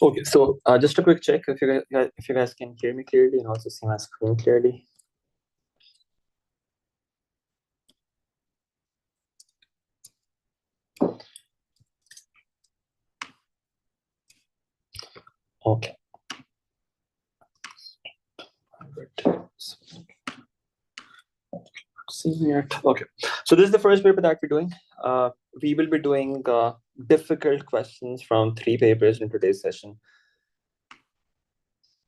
Okay, so just a quick check if you guys can hear me clearly and also see my screen clearly. Okay. Okay, so this is the first paper that we're doing. We will be doing difficult questions from 3 papers in today's session.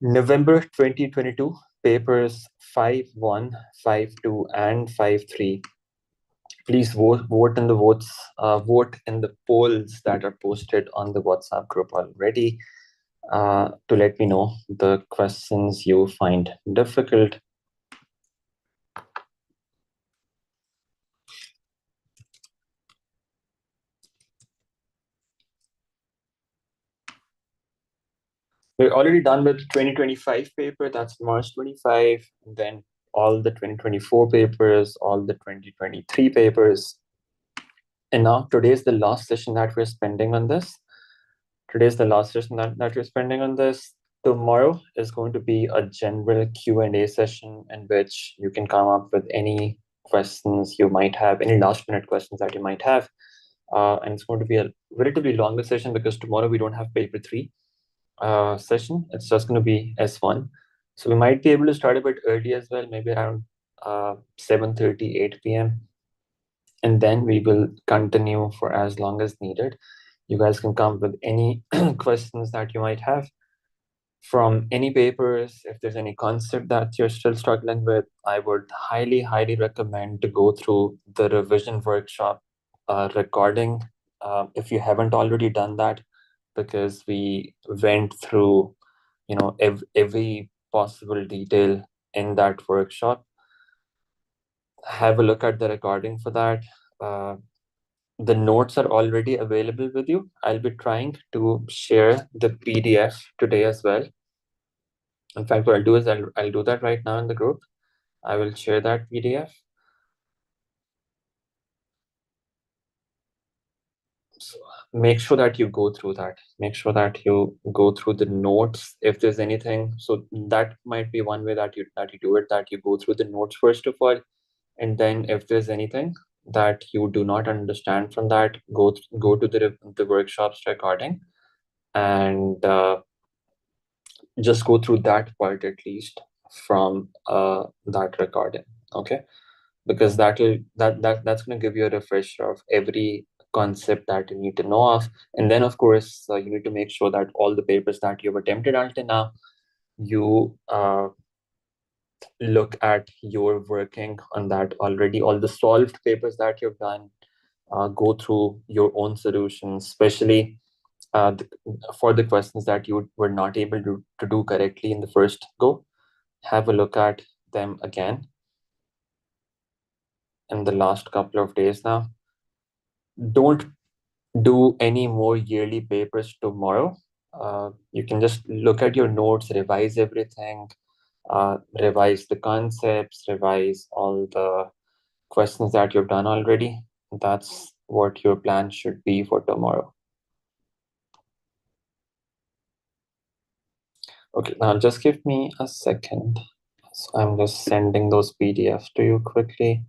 November 2022, papers 5.1, 5.2, and 5.3. Please vote in the vote in the polls that are posted on the WhatsApp group already to let me know the questions you find difficult. We're already done with 2025 paper, that's March 25, and then all the 2024 papers, all the 2023 papers. And now today's the last session that we're spending on this. Today's the last session that we're spending on this. Tomorrow is going to be a general Q&A session in which you can come up with any questions you might have, any last minute questions that you might have. And it's going to be a relatively longer session because tomorrow we don't have paper 3 session. It's just going to be S1. So we might be able to start a bit early as well, maybe around 7:30, 8 p.m. And then we will continue for as long as needed. You guys can come with any questions that you might have from any papers. If there's any concept that you're still struggling with, I would highly recommend to go through the revision workshop recording if you haven't already done that, because we went through every possible detail in that workshop. Have a look at the recording for that. The notes are already available with you. I'll be trying to share the PDF today as well. In fact, what I'll do is I'll do that right now in the group. I will share that PDF. So make sure that you go through that. Make sure that you go through the notes if there's anything. So that might be one way that you do it, that you go through the notes first of all. And then if there's anything that you do not understand from that, go to the workshops recording and just go through that part at least from that recording, okay? Because that's going to give you a refresher of every concept that you need to know of. And then of course you need to make sure that all the papers that you've attempted until now, you look at your working on that already, all the solved papers that you've done, go through your own solutions, especially for the questions that you were not able to do correctly in the first go. Have a look at them again in the last couple of days now. Don't do any more yearly papers tomorrow. You can just look at your notes, revise everything, revise the concepts, revise all the questions that you've done already. That's what your plan should be for tomorrow. Okay, now just give me a second. So I'm just sending those PDFs to you quickly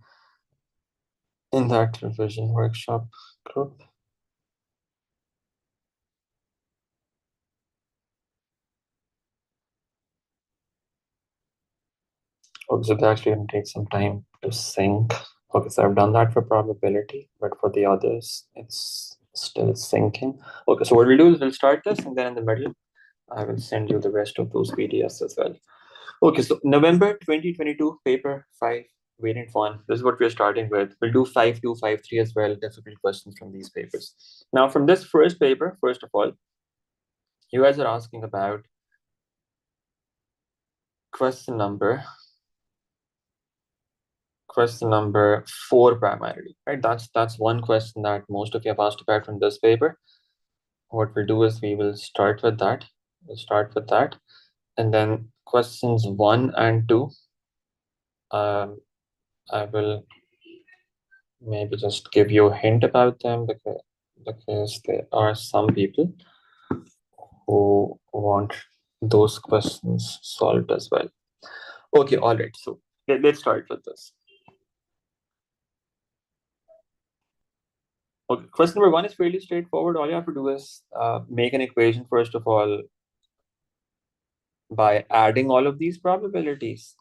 in that revision workshop group. Okay, so they're actually going to take some time to sync. Okay, so I've done that for probability, but for the others, it's still syncing. Okay, so what we'll do is we'll start this, and then in the middle, I will send you the rest of those PDFs as well. Okay, so November 2022, paper 5, variant 1. This is what we're starting with. We'll do 5.2, 5.3 as well, difficult questions from these papers. Now, from this first paper, first of all, you guys are asking about question number 4 primarily, right? That's one question that most of you have asked about from this paper. What we'll do is we will start with that. We'll start with that. And then questions 1 and 2, I will maybe just give you a hint about them because there are some people who want those questions solved as well. Okay, all right. So let's start with this. Okay, question number 1 is fairly straightforward. All you have to do is make an equation, first of all, by adding all of these probabilities,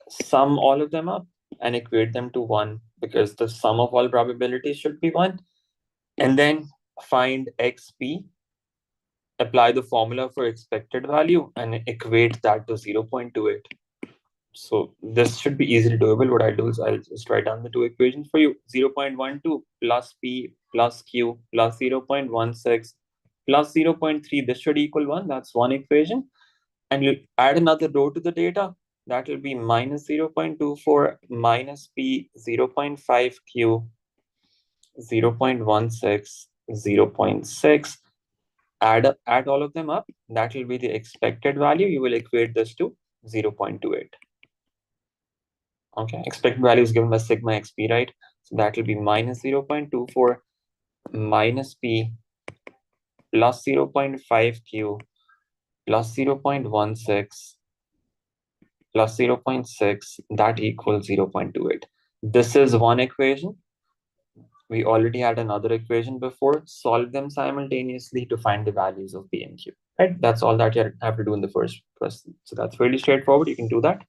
sum all of them up and equate them to 1, because the sum of all probabilities should be 1. And then find xp, apply the formula for expected value, and equate that to 0.28. So this should be easily doable. What I'll do is I'll just write down the two equations for you. 0.12 plus p plus q plus 0.16 plus 0.3. This should equal 1. That's one equation. And you add another row to the data. That will be minus 0.24 minus p 0.5 q 0.16 0.6. Add all of them up. That will be the expected value. You will equate this to 0.28. Okay, expected value is given by sigma xp, right? So that will be minus 0.24 minus p plus 0.5 q plus 0.16 plus 0.6, that equals 0.28. This is one equation. We already had another equation before. Solve them simultaneously to find the values of p and q. Right? That's all that you have to do in the first question. So that's really straightforward. You can do that.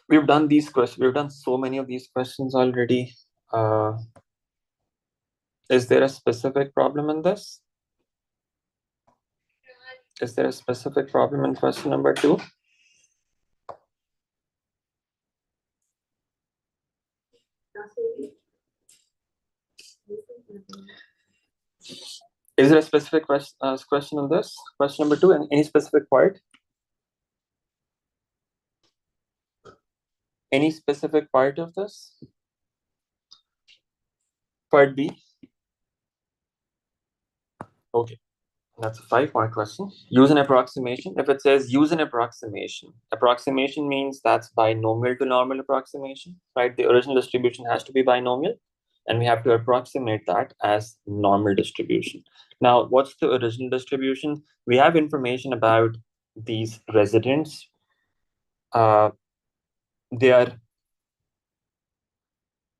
We've done these questions. We've done so many of these questions already. Is there a specific problem in this? Is there a specific problem in question number 2? Is there a specific question on this? Question number 2, and any specific part? Any specific part of this? Part B? Okay, that's a 5-part question. Use an approximation. If it says use an approximation, approximation means that's binomial to normal approximation, right? The original distribution has to be binomial, and we have to approximate that as normal distribution. Now, what's the original distribution? We have information about these residents. They are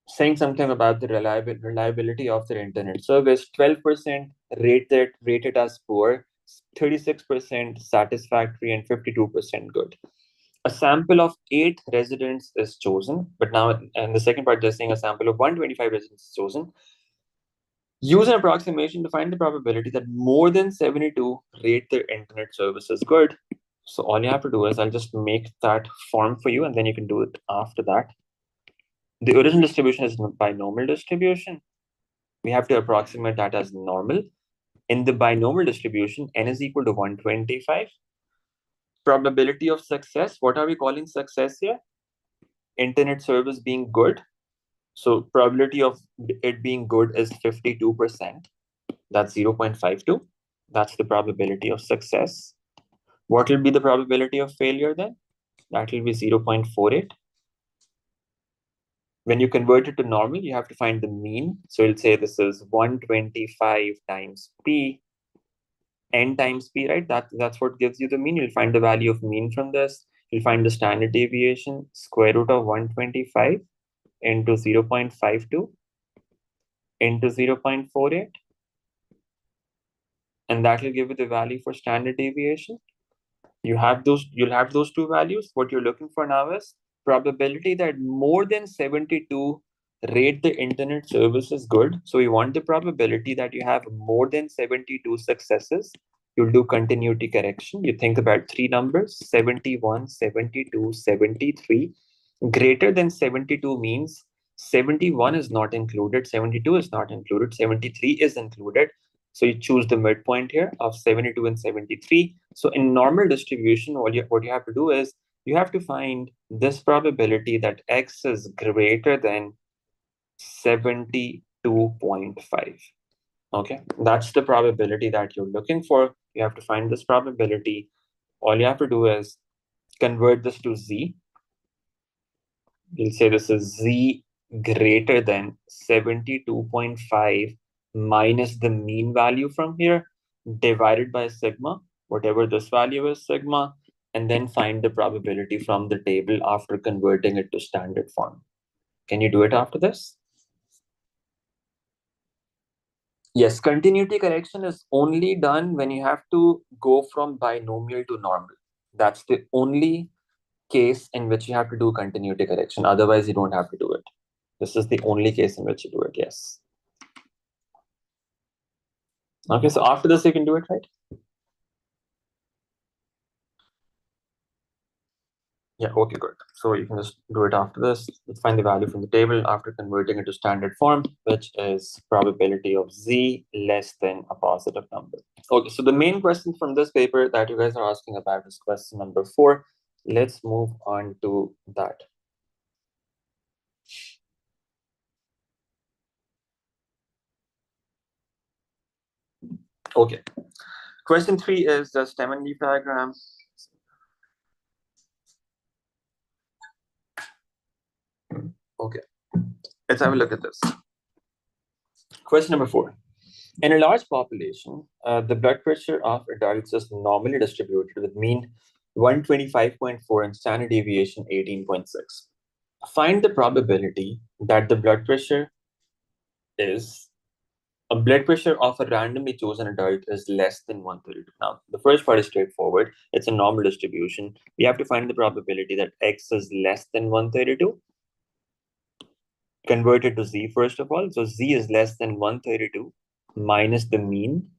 saying something about the reliability of their internet service. 12% rated as poor, 36% satisfactory, and 52% good. A sample of 8 residents is chosen, but now in the second part, they're saying a sample of 125 residents is chosen. Use an approximation to find the probability that more than 72 rate their internet services good. So all you have to do is I'll just make that form for you, and then you can do it after that. The original distribution is binomial distribution. We have to approximate that as normal. In the binomial distribution, n is equal to 125. Probability of success, what are we calling success here? Internet service being good. So probability of it being good is 52%. That's 0.52. That's the probability of success. What will be the probability of failure then? That will be 0.48. When you convert it to normal, you have to find the mean. So it'll say this is 125 times p N times P, right? That's what gives you the mean. You'll find the value of mean from this. You'll find the standard deviation, square root of 125 into 0.52 into 0.48. And that will give you the value for standard deviation. You'll have those two values. What you're looking for now is probability that more than 72 rate the internet service is good. So you want the probability that you have more than 72 successes. You'll do continuity correction. You think about three numbers, 71, 72, 73. Greater than 72 means 71 is not included, 72 is not included, 73 is included. So you choose the midpoint here of 72 and 73. So in normal distribution, what you have to do is you have to find this probability that X is greater than 72.5. Okay, that's the probability that you're looking for. You have to find this probability. All you have to do is convert this to Z. You'll say this is Z greater than 72.5 minus the mean value from here, divided by sigma, whatever this value is, sigma, and then find the probability from the table after converting it to standard form. Can you do it after this? Yes, continuity correction is only done when you have to go from binomial to normal. That's the only case in which you have to do continuity correction. Otherwise, you don't have to do it. This is the only case in which you do it, yes. Okay, so after this, you can do it, right? Yeah, okay, good. So you can just do it after this. Let's find the value from the table after converting it to standard form, which is probability of Z less than a positive number. Okay, so the main question from this paper that you guys are asking about is question number 4. Let's move on to that. Okay, question 3 is the stem and leaf diagram. Okay, let's have a look at this. Question number 4. In a large population, the blood pressure of adults is normally distributed with mean 125.4 and standard deviation 18.6. Find the probability that the blood pressure of a randomly chosen adult is less than 132. Now, the first part is straightforward. It's a normal distribution. We have to find the probability that X is less than 132. Convert it to Z first of all. So Z is less than 132 minus the mean.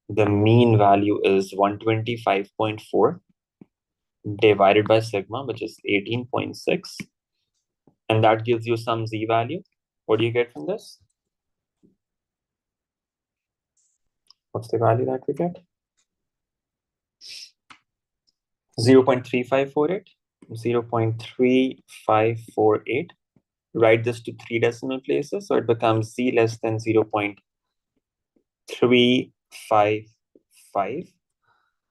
The mean value is 125.4 divided by sigma, which is 18.6. And that gives you some Z value. What do you get from this? What's the value that we get? 0.3548. 0.3548. Write this to 3 decimal places. So it becomes Z less than 0.355.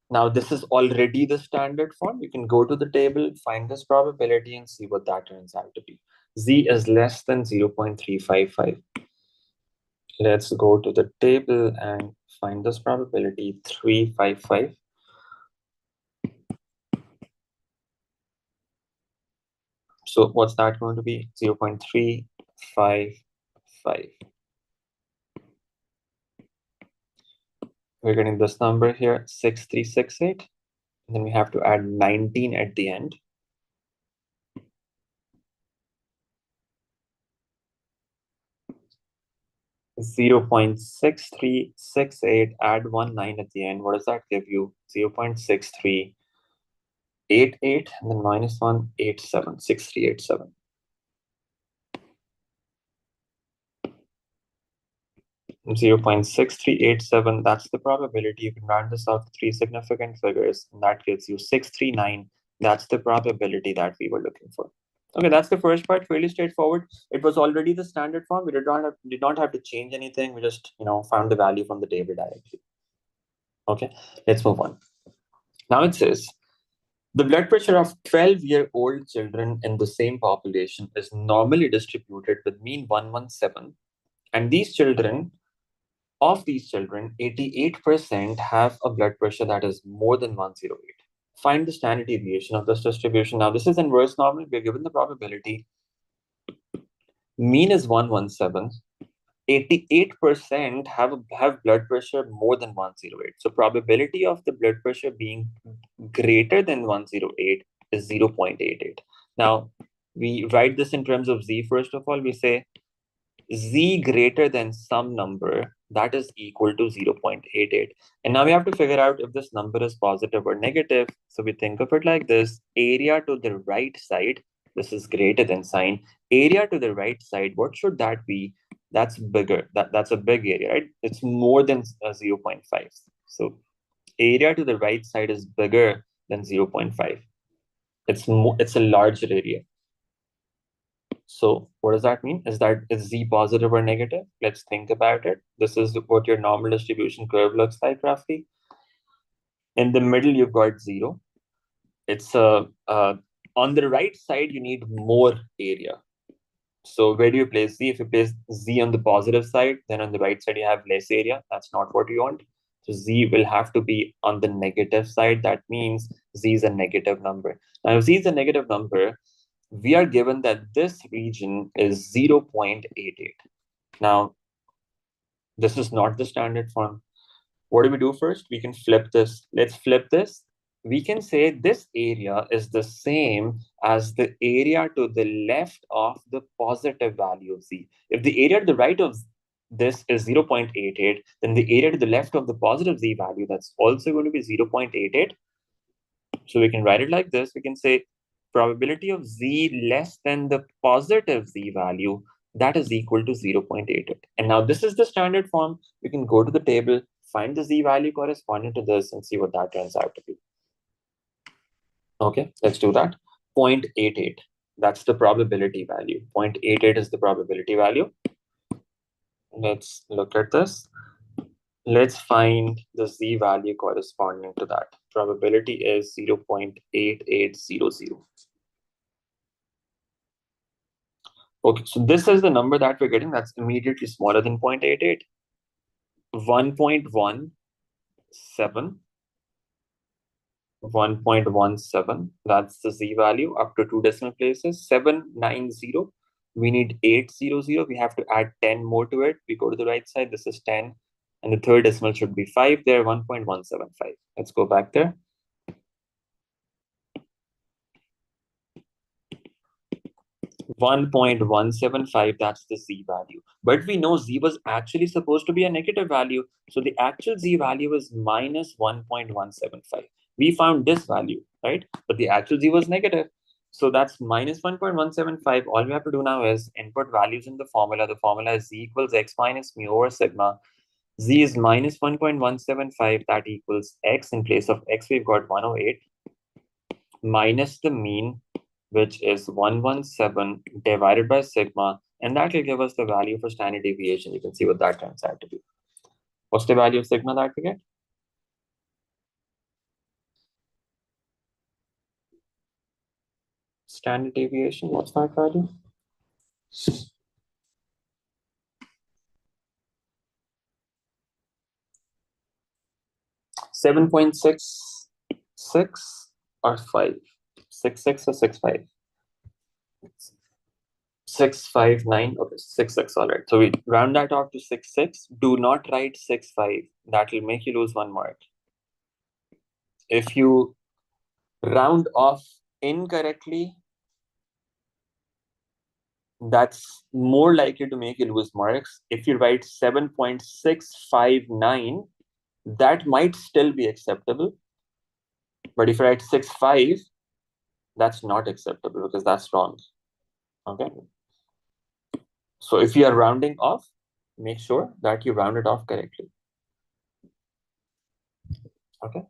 Now, this is already the standard form. You can go to the table, find this probability, and see what that turns out to be. Z is less than 0.355. Let's go to the table and find this probability, 355. So what's that going to be? 0.355. We're getting this number here, 6368. And then we have to add 19 at the end. Zero 0.6368, add 19 at the end. What does that give you? 0.6388, and then minus 187, 6387. 0.6387, that's the probability. You can round this out to 3 significant figures, and that gives you 639. That's the probability that we were looking for. Okay, that's the first part, fairly straightforward. It was already the standard form. We did not have to change anything. We just, found the value from the table directly. Okay, let's move on. Now it says, the blood pressure of 12-year-old children in the same population is normally distributed with mean 117. And these children of these children, 88% have a blood pressure that is more than 108. Find the standard deviation of this distribution. Now, this is inverse normal. We're given the probability. Mean is 117. 88% have blood pressure more than 108. So probability of the blood pressure being greater than 108 is 0.88. Now, we write this in terms of Z. First of all, we say Z greater than some number that is equal to 0.88. And now we have to figure out if this number is positive or negative. So we think of it like this: area to the right side, this is greater than sign. Area to the right side, what should that be? That's bigger. That's a big area, right? It's more than 0.5. So area to the right side is bigger than 0.5. It's a larger area. So what does that mean? Is Z positive or negative? Let's think about it. This is what your normal distribution curve looks like roughly. In the middle, you've got 0. It's on the right side, you need more area. So where do you place Z? If you place Z on the positive side, then on the right side, you have less area. That's not what you want. So Z will have to be on the negative side. That means Z is a negative number. Now, if Z is a negative number, we are given that this region is 0.88. Now, this is not the standard form. What do we do first? We can flip this. Let's flip this. We can say this area is the same as the area to the left of the positive value of Z. If the area to the right of this is 0.88, then the area to the left of the positive Z value, that's also going to be 0.88. So we can write it like this. We can say probability of Z less than the positive Z value, that is equal to 0.88. And now this is the standard form. You can go to the table, find the Z value corresponding to this, and see what that turns out to be. Okay, let's do that. 0.88, that's the probability value. 0.88 is the probability value. Let's look at this. Let's find the Z value corresponding to that. Probability is 0.8800. Okay, so this is the number that we're getting that's immediately smaller than 0.88. 1.17. 1.17, that's the Z value up to 2 decimal places. 790, we need 800. We have to add 10 more to it. We go to the right side, this is 10. And the third decimal should be 5 there, 1.175. Let's go back there. 1.175, that's the Z value. But we know Z was actually supposed to be a negative value. So the actual Z value is minus 1.175. We found this value, right? But the actual Z was negative. So that's minus 1.175. All we have to do now is input values in the formula. The formula is Z equals X minus mu over sigma. Z is minus 1.175. That equals X. In place of X, we've got 108 minus the mean, which is 117 divided by sigma, and that will give us the value for standard deviation. You can see what that turns out to be. What's the value of sigma that we get? Standard deviation, what's that value? 7.66 or 5. 6.6 or 6.5? 6.59. Okay, 6.6. All right. So we round that off to 6.6. Do not write 6.5. That will make you lose 1 mark. If you round off incorrectly, that's more likely to make you lose marks. If you write 7.659, that might still be acceptable. But if you write 6.5, that's not acceptable because that's wrong. Okay. So if you are rounding off, make sure that you round it off correctly. Okay.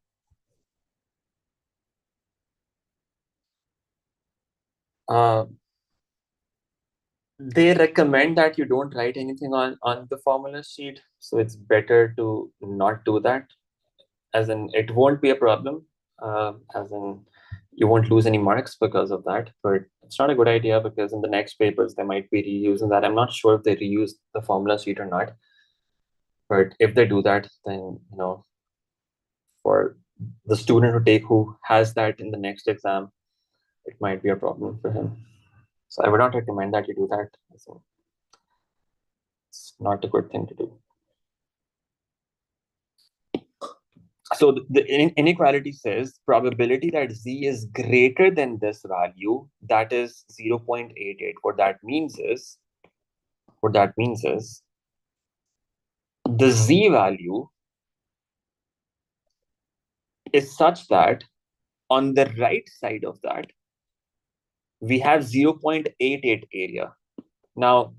They recommend that you don't write anything on the formula sheet. So it's better to not do that. As in, it won't be a problem. As in, you won't lose any marks because of that. But it's not a good idea because in the next papers, they might be reusing that. I'm not sure if they reuse the formula sheet or not. But if they do that, then, for the student who has that in the next exam, it might be a problem for him. So I would not recommend that you do that. So it's not a good thing to do. So the inequality says probability that z is greater than this value, that is 0.88. What that means is the z value is such that on the right side of that, we have 0.88 area. Now,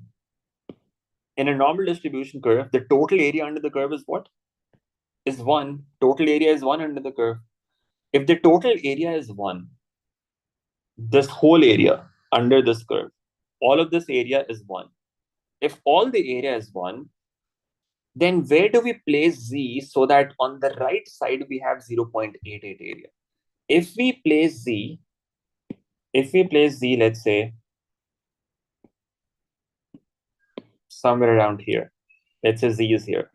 in a normal distribution curve, the total area under the curve is what? Is 1. Total area is 1 under the curve. If the total area is 1, this whole area under this curve, all of this area is 1. If all the area is 1, then where do we place z so that on the right side we have 0.88 area? If we place z, let's say, somewhere around here, let's say z is here,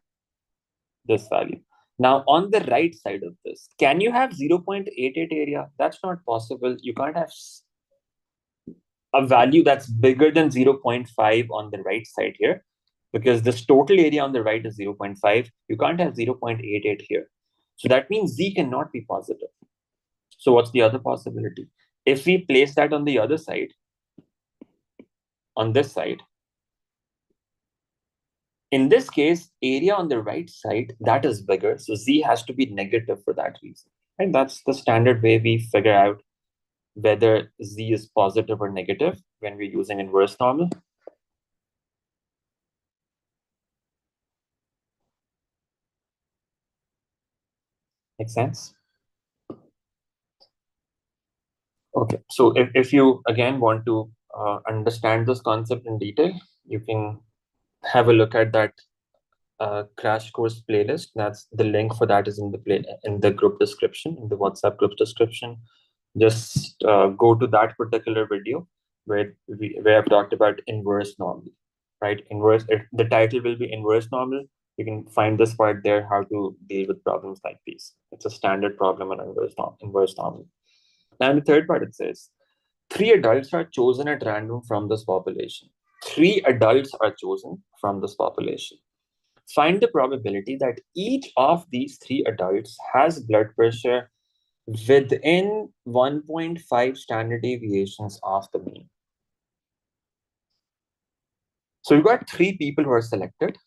this value. Now, on the right side of this, can you have 0.88 area? That's not possible. You can't have a value that's bigger than 0.5 on the right side here, because this total area on the right is 0.5. You can't have 0.88 here. So that means z cannot be positive. So what's the other possibility? If we place that on the other side, on this side, in this case, area on the right side, that is bigger. So z has to be negative for that reason. And that's the standard way we figure out whether z is positive or negative when we're using inverse normal. Make sense? Okay, so if you again want to understand this concept in detail, you can have a look at that crash course playlist. That's the link for that is in the group description, in the WhatsApp group description. Just go to that particular video where I've talked about inverse normal, right? Inverse. The title will be inverse normal. You can find this part there, how to deal with problems like these. It's a standard problem in inverse normal. Now, in the third part, it says 3 adults are chosen at random from this population. 3 adults are chosen from this population. Find the probability that each of these 3 adults has blood pressure within 1.5 standard deviations of the mean. So we've got 3 people who are selected,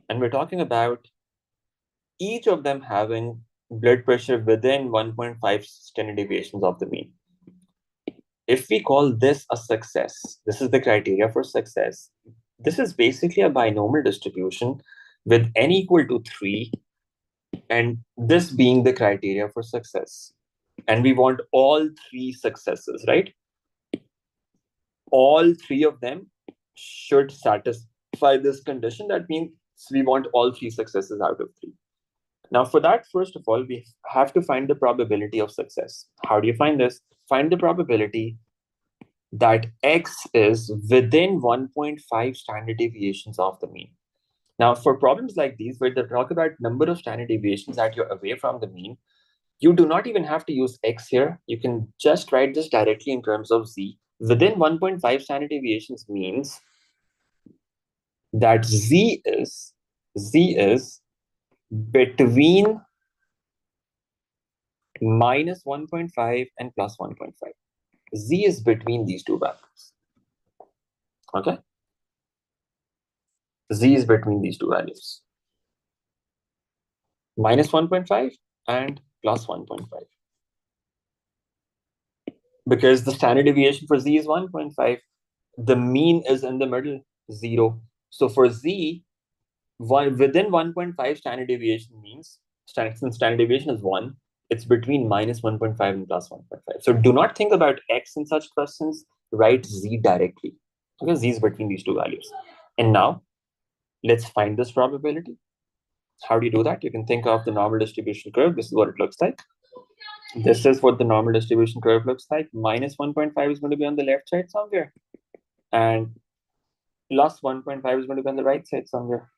and we're talking about each of them having blood pressure within 1.5 standard deviations of the mean. If we call this a success, this is the criteria for success. This is basically a binomial distribution with n equal to 3, and this being the criteria for success. And we want all 3 successes, right? All 3 of them should satisfy this condition. That means we want all 3 successes out of 3. Now, for that, first of all, we have to find the probability of success. How do you find this? Find the probability that x is within 1.5 standard deviations of the mean. Now, for problems like these, where they talk about number of standard deviations that you're away from the mean, you do not even have to use x here. You can just write this directly in terms of z. Within 1.5 standard deviations means that z is between minus 1.5 and plus 1.5. Z is between these 2 values. Okay? Z is between these 2 values. Minus 1.5 and plus 1.5. Because the standard deviation for z is 1.5. The mean is in the middle, 0. So for z, within 1.5 standard deviation means, since standard deviation is 1, it's between minus 1.5 and plus 1.5. So do not think about x in such questions. Write z directly, because z is between these 2 values. And now, let's find this probability. How do you do that? You can think of the normal distribution curve. This is what it looks like. This is what the normal distribution curve looks like. Minus 1.5 is going to be on the left side somewhere. And plus 1.5 is going to be on the right side somewhere.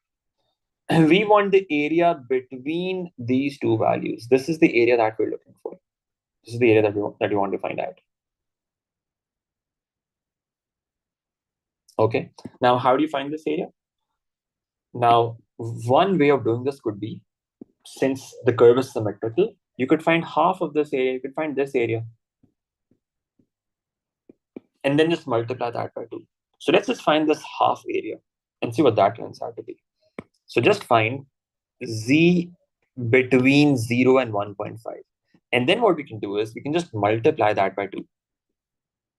we want the area between these two values. This is the area that we're looking for. This is the area that we want to find out. Okay. Now, how do you find this area? Now, one way of doing this could be, since the curve is symmetrical, you could find half of this area. You could find this area, and then just multiply that by 2. So let's just find this half area and see what that turns out to be. So just find z between 0 and 1.5. And then what we can do is we can just multiply that by 2,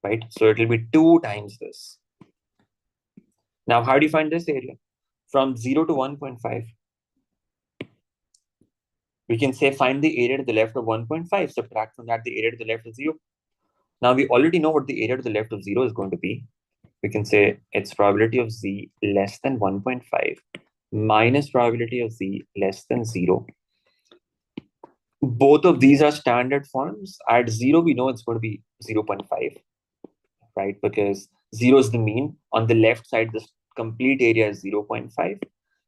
right? So it will be 2 times this. Now, how do you find this area? From 0 to 1.5. We can say find the area to the left of 1.5, subtract from that the area to the left of 0. Now, we already know what the area to the left of 0 is going to be. We can say its probability of z less than 1.5 minus probability of z less than 0. Both of these are standard forms. At 0, we know it's going to be 0.5, right? Because 0 is the mean. On the left side, this complete area is 0.5.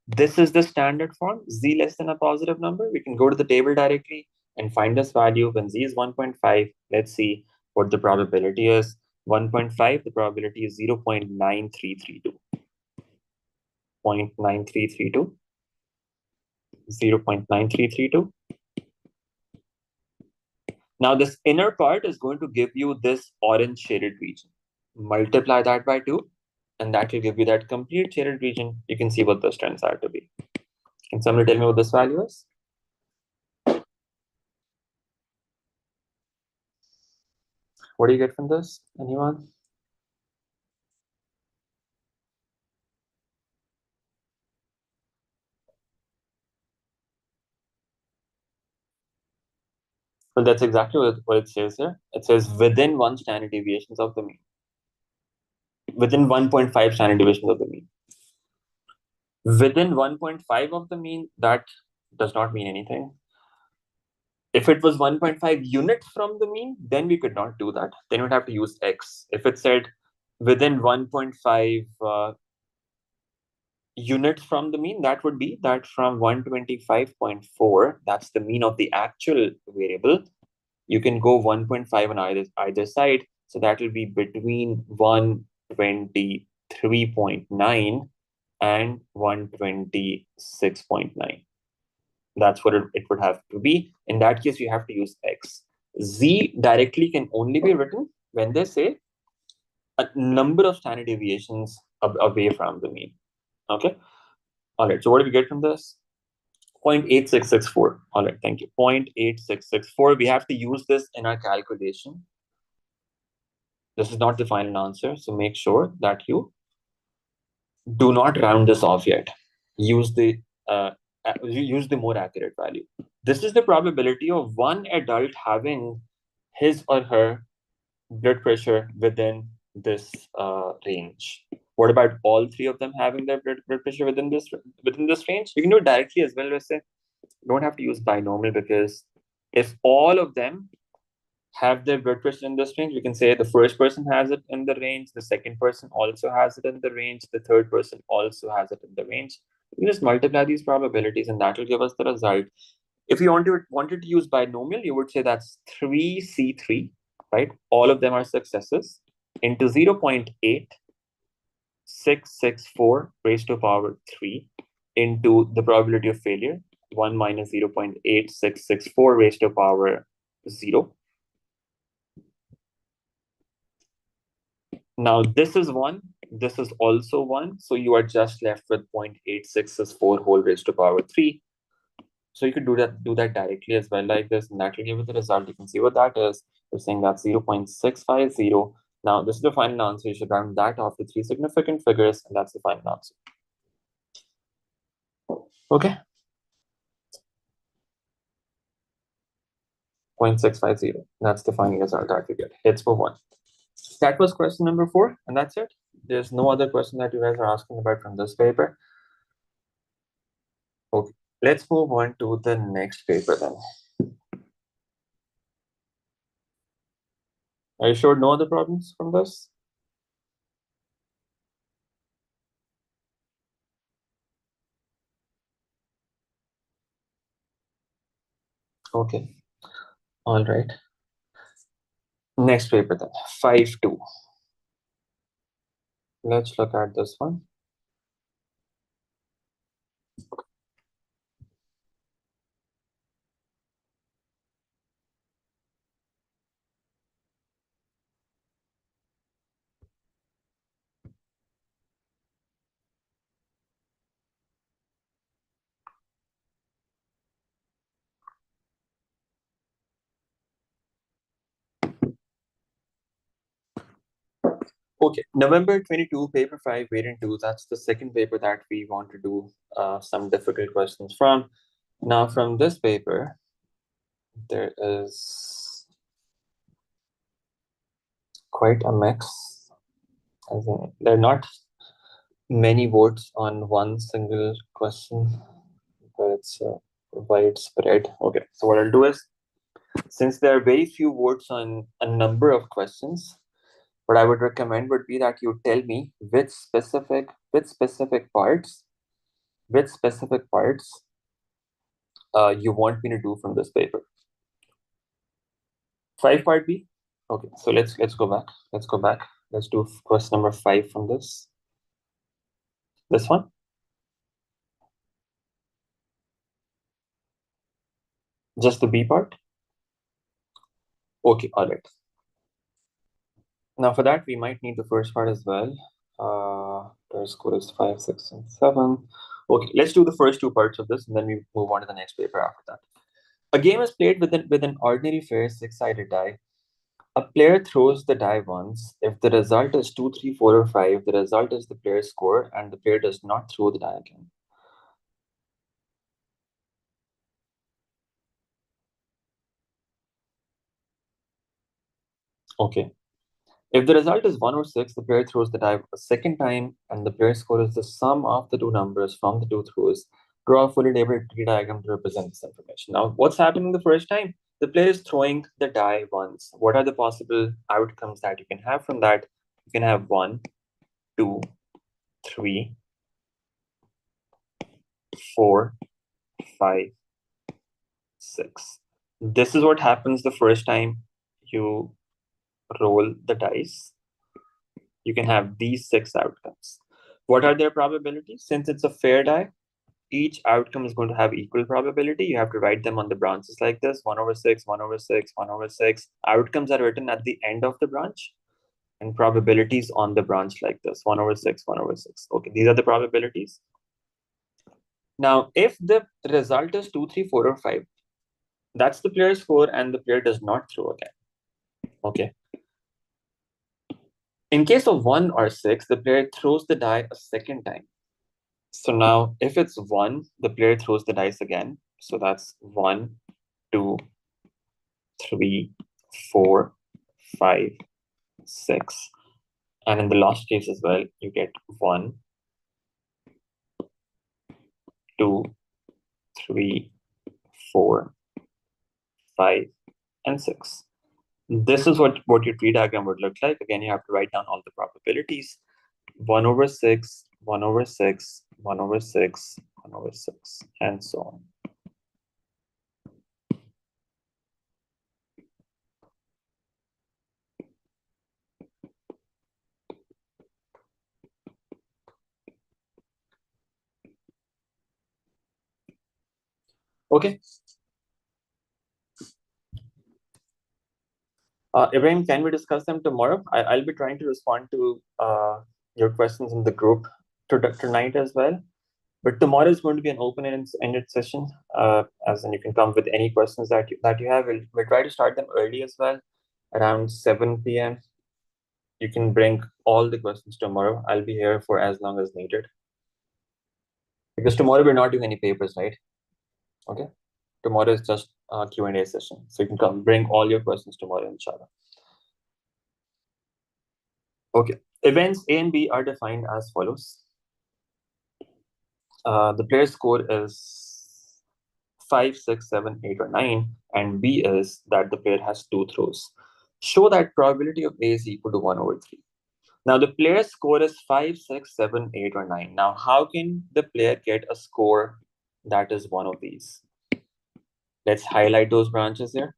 This is the standard form, z less than a positive number. We can go to the table directly and find this value when z is 1.5. Let's see what the probability is. 1.5, the probability is 0.9332. 0.9332. 0.9332. Now, this inner part is going to give you this orange shaded region. Multiply that by 2, and that will give you that complete shaded region. You can see what this turns out to be. Can somebody tell me what this value is? What do you get from this? Anyone? Well, that's exactly what it says here. It says within 1 standard deviations of the mean. Within 1.5 standard deviations of the mean. Within 1.5 of the mean, that does not mean anything. If it was 1.5 units from the mean, then we could not do that. Then we'd have to use x. If it said within 1.5 units from the mean, that would be that from 125.4, that's the mean of the actual variable. You can go 1.5 on either side. So that will be between 123.9 and 126.9. That's what it would have to be. In that case, you have to use x. Z directly can only be written when they say a number of standard deviations away from the mean. Okay. All right. So what do we get from this? 0.8664. All right. Thank you. 0.8664. We have to use this in our calculation. This is not the final answer. So make sure that you do not round this off yet. Use the more accurate value. This is the probability of one adult having his or her blood pressure within this range. What about all 3 of them having their blood pressure within this range? You can do it directly as well. Let's say you don't have to use binomial, because if all of them have their blood pressure in this range, we can say the first person has it in the range, the second person also has it in the range, the third person also has it in the range. You just multiply these probabilities and that will give us the result. If you wanted to use binomial, you would say that's 3C3, right? All of them are successes, into 0.8664 raised to power 3 into the probability of failure, 1 minus 0.8664 raised to power 0. Now this is 1, this is also 1, so you are just left with 0.8664 whole raised to power 3. So you could do that directly as well, like this, and that will give you the result. You can see what that is. We're saying that's 0.650. Now this is the final answer. You should round that off to 3 significant figures, and that's the final answer. Okay. 0.650. That's the final result that we get. Hits for 1. That was question number 4, and that's it. There's no other question that you guys are asking about from this paper. Okay, let's move on to the next paper then. Are you sure no other problems from this? Okay. All right. Next paper then, 5-2. Let's look at this one. Okay, November 22, paper 5, variant 2. That's the second paper that we want to do some difficult questions from. Now, from this paper, there is quite a mix. As in, there are not many votes on one single question, but it's widespread. Okay, so what I'll do is, since there are very few votes on a number of questions, what I would recommend would be that you tell me which specific parts you want me to do from this paper. 5 part B. Okay, so let's go back. Let's do question number 5 from this. This one. Just the B part. Okay, all right. Now for that we might need the first part as well. Their score is 5, 6, and 7. Okay, let's do the first two parts of this, and then we move on to the next paper after that. A game is played with an ordinary fair 6-sided die. A player throws the die once. If the result is 2, 3, 4, or 5, the result is the player's score, and the player does not throw the die again. Okay. If the result is 1 or 6, the player throws the die a second time, and the player's score is the sum of the two numbers from the two throws. Draw a fully labeled tree diagram to represent this information. Now, what's happening the first time? The player is throwing the die once. What are the possible outcomes that you can have from that? You can have 1, 2, 3, 4, 5, 6. This is what happens the first time you roll the dice. You can have these 6 outcomes. What are their probabilities? Since it's a fair die, each outcome is going to have equal probability. You have to write them on the branches like this: 1 over 6, 1 over 6, 1 over 6. Outcomes are written at the end of the branch, and probabilities on the branch like this: 1 over 6, 1 over 6. Okay, these are the probabilities. Now, if the result is 2, 3, 4, or 5, that's the player's score, and the player does not throw again. Okay. In case of 1 or 6, the player throws the die a second time. So now, if it's 1, the player throws the dice again. So that's 1, 2, 3, 4, 5, 6. And in the last case as well, you get 1, 2, 3, 4, 5, and 6. This is what your tree diagram would look like. Again, you have to write down all the probabilities: 1 over 6, 1 over 6, 1 over 6, 1 over 6, and so on. Okay. Ibrahim, can we discuss them tomorrow? I'll be trying to respond to your questions in the group tonight as well. But tomorrow is going to be an open-ended session, as in you can come with any questions that you have. We'll try to start them early as well, around 7 p.m. You can bring all the questions tomorrow. I'll be here for as long as needed. Because tomorrow we're not doing any papers, right? Okay. Tomorrow is just a Q&A session. So you can come bring all your questions tomorrow, inshallah. Okay. Events A and B are defined as follows. The player's score is 5, 6, 7, 8, or 9, and B is that the player has 2 throws. Show that probability of A is equal to 1 over 3. Now, the player's score is 5, 6, 7, 8, or 9. Now, how can the player get a score that is one of these? Let's highlight those branches here.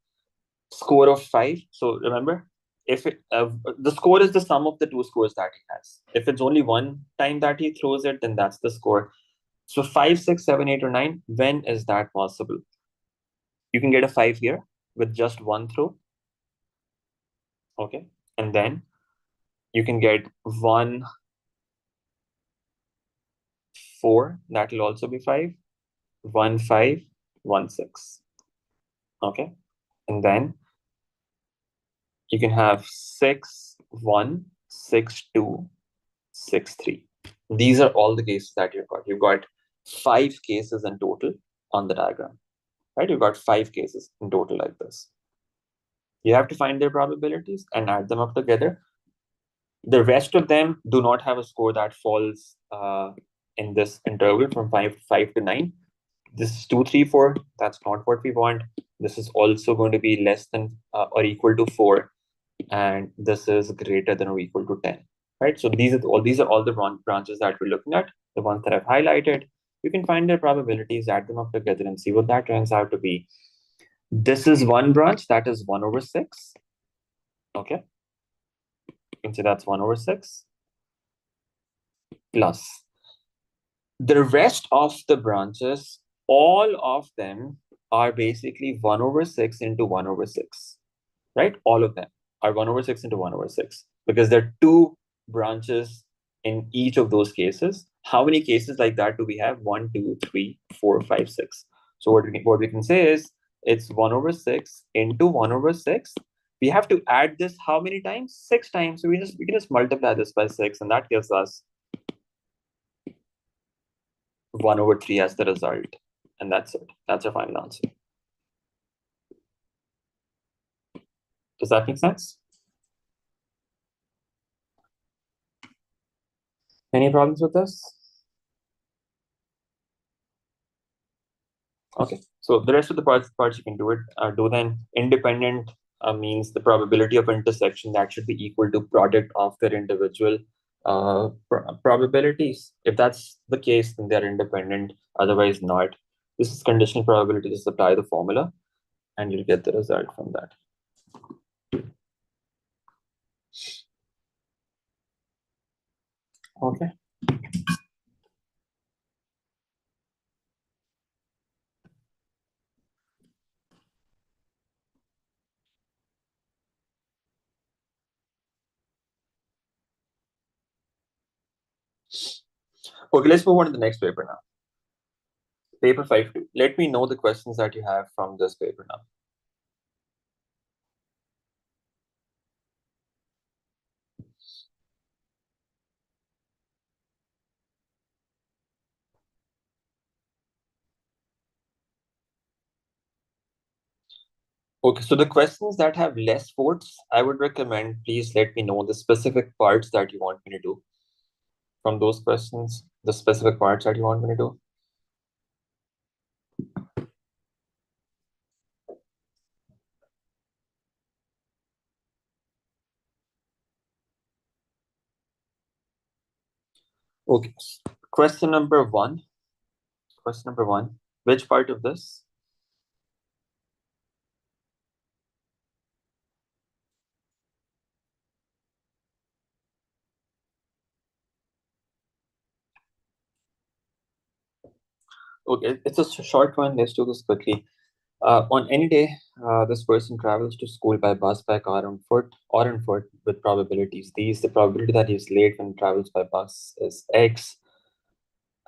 Score of 5. So remember, if the score is the sum of the two scores that he has. If it's only one time that he throws it, then that's the score. So 5, 6, 7, 8, or 9, when is that possible? You can get a 5 here with just one throw. Okay. And then you can get 1, 4. That will also be 5. 1, 5, 1, 6. Okay. And then you can have 6, 1, 6, 2, 6, 3. These are all the cases that you've got. You've got 5 cases in total on the diagram, right? You've got 5 cases in total like this. You have to find their probabilities and add them up together. The rest of them do not have a score that falls in this interval from 5 to 9. This is 2, 3, 4. That's not what we want. This is also going to be less than or equal to 4. And this is greater than or equal to 10. Right? So these are all the branches that we're looking at, the ones that I've highlighted. You can find their probabilities, add them up together, and see what that turns out to be. This is one branch, that is 1/6. Okay. You can say that's 1/6 plus the rest of the branches, all of them are basically 1/6 into 1/6, right? All of them are 1/6 into 1/6 because there are 2 branches in each of those cases. How many cases like that do we have? 1, 2, 3, 4, 5, 6. So what we can say is it's 1/6 into 1/6. We have to add this how many times? 6 times. So we can just multiply this by 6, and that gives us 1/3 as the result. And that's it. That's our final answer. Does that make sense? Any problems with this? Okay, so the rest of the parts you can do then. Independent means the probability of intersection that should be equal to product of their individual probabilities. If that's the case, then they're independent, otherwise not. This is conditional probability. Just apply the formula and you'll get the result from that. Okay. Okay, let's move on to the next paper now. Paper 5.2. Let me know the questions that you have from this paper now. Okay, so the questions that have less votes, I would recommend, please let me know the specific parts that you want me to do from those questions, the specific parts that you want me to do. Okay, question number one. Question number one, which part of this? Okay, it's a short one. Let's do this quickly. On any day, this person travels to school by bus, by car, on foot, or on foot with probabilities. The probability that he's late when he travels by bus is X,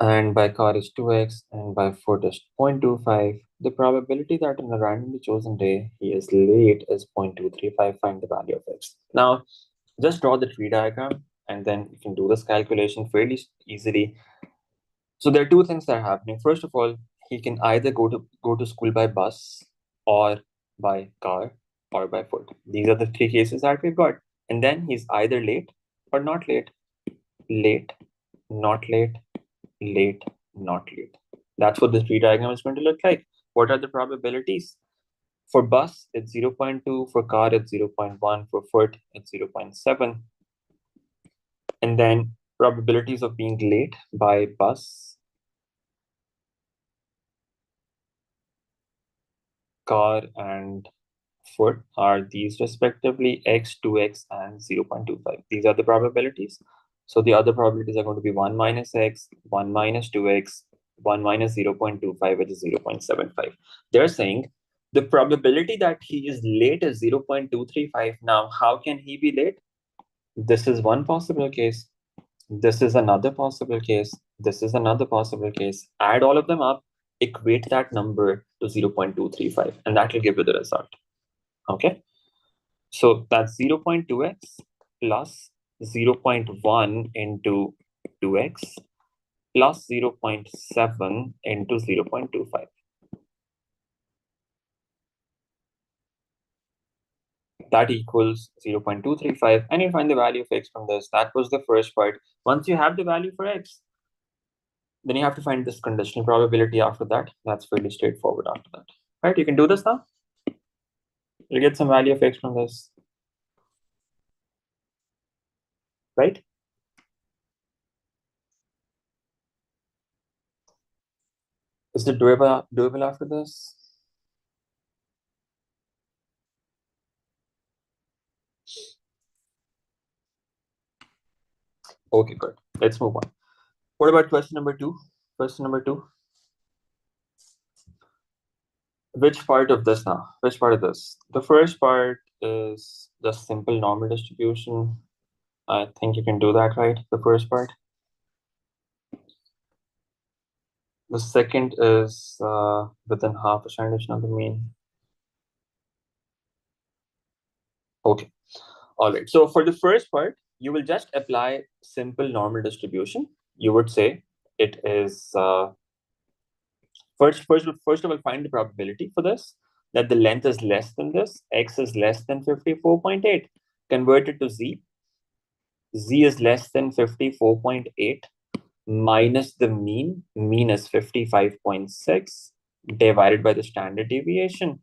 and by car is 2x, and by foot is 0.25. The probability that on a randomly chosen day he is late is 0.235. Find the value of X. Now, just draw the tree diagram, and then you can do this calculation fairly easily. So there are 2 things that are happening. First of all, he can either go to school by bus, or by car, or by foot. These are the 3 cases that we've got. And then he's either late or not late. Late, not late, late, not late. That's what this tree diagram is going to look like. What are the probabilities? For bus, it's 0.2. For car, it's 0.1. For foot, it's 0.7. And then probabilities of being late by bus. car and foot are these respectively x, 2x, and 0.25. These are the probabilities. So the other probabilities are going to be 1 minus x, 1 minus 2x, 1 minus 0.25, which is 0.75. They're saying the probability that he is late is 0.235. Now, how can he be late? This is one possible case. This is another possible case. This is another possible case. Add all of them up, equate that number to 0.235, and that will give you the result. Okay. So that's 0.2x plus 0.1 into 2x plus 0.7 into 0.25. That equals 0.235, and you find the value of x from this. That was the first part. Once you have the value for x, then you have to find this conditional probability after that. That's fairly straightforward after that. Right, you can do this now. You get some value of x from this. Right? Is it doable after this? Okay, good. Let's move on. What about question number 2? Question number 2. Which part of this now? Which part of this? The first part is just simple normal distribution. I think you can do that, right? The first part. The second is within half a standard deviation of the mean. Okay. All right. So for the first part, you will just apply simple normal distribution. You would say it is first of all, find the probability for this, that the length is less than this, x is less than 54.8. Convert it to z. Z is less than 54.8 minus the mean. Mean is 55.6 divided by the standard deviation.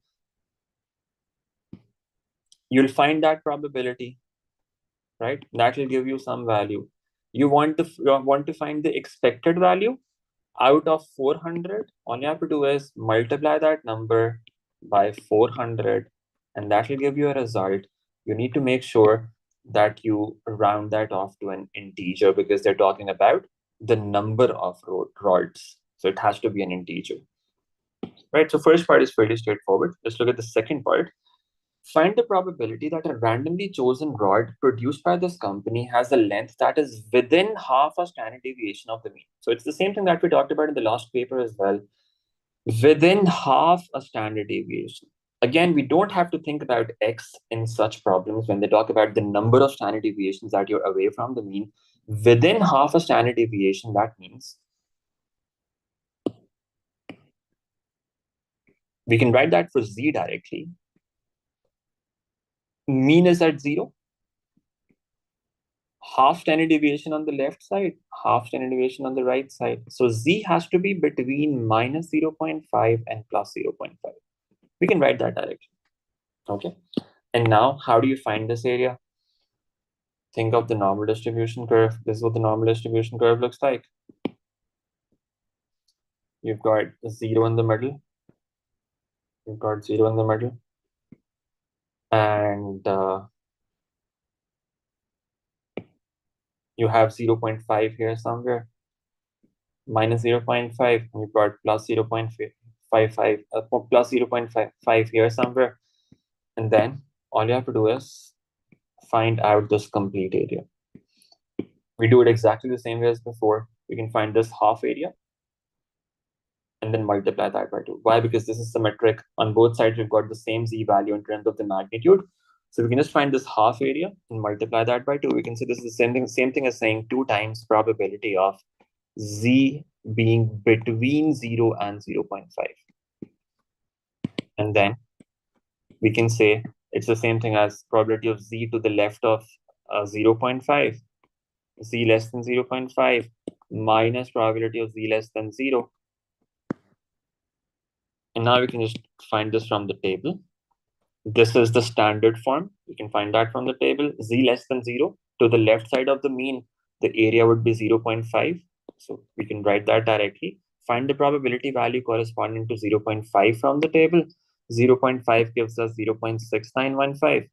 You'll find that probability, right? That will give you some value. You want to find the expected value out of 400. All you have to do is multiply that number by 400, and that will give you a result. You need to make sure that you round that off to an integer because they're talking about the number of rods. So it has to be an integer, right? So first part is fairly straightforward. Let's look at the second part. Find the probability that a randomly chosen rod produced by this company has a length that is within half a standard deviation of the mean. So it's the same thing that we talked about in the last paper as well. Within half a standard deviation. Again, we don't have to think about x in such problems when they talk about the number of standard deviations that you're away from the mean. Within half a standard deviation, that means we can write that for z directly. Mean is at 0. Half standard deviation on the left side, half standard deviation on the right side. So z has to be between minus 0.5 and plus 0.5. We can write that directly. Okay. And now, how do you find this area? Think of the normal distribution curve. This is what the normal distribution curve looks like. You've got 0 in the middle. You've got 0 in the middle. And you have 0.5 here somewhere. Minus 0.5. And you've got plus 0.55, plus 0.55 here somewhere. And then all you have to do is find out this complete area. We do it exactly the same way as before. We can find this half area and then multiply that by 2. Why? Because this is symmetric. On both sides, we've got the same z value in terms of the magnitude. So we can just find this half area and multiply that by 2. We can see this is the same thing as saying 2 times probability of z being between 0 and 0.5. And then we can say it's the same thing as probability of z to the left of 0.5. Z less than 0.5 minus probability of z less than 0. And now we can just find this from the table. This is the standard form. You can find that from the table. Z less than 0 to the left side of the mean, the area would be 0.5. So we can write that directly. Find the probability value corresponding to 0.5 from the table. 0.5 gives us 0.6915.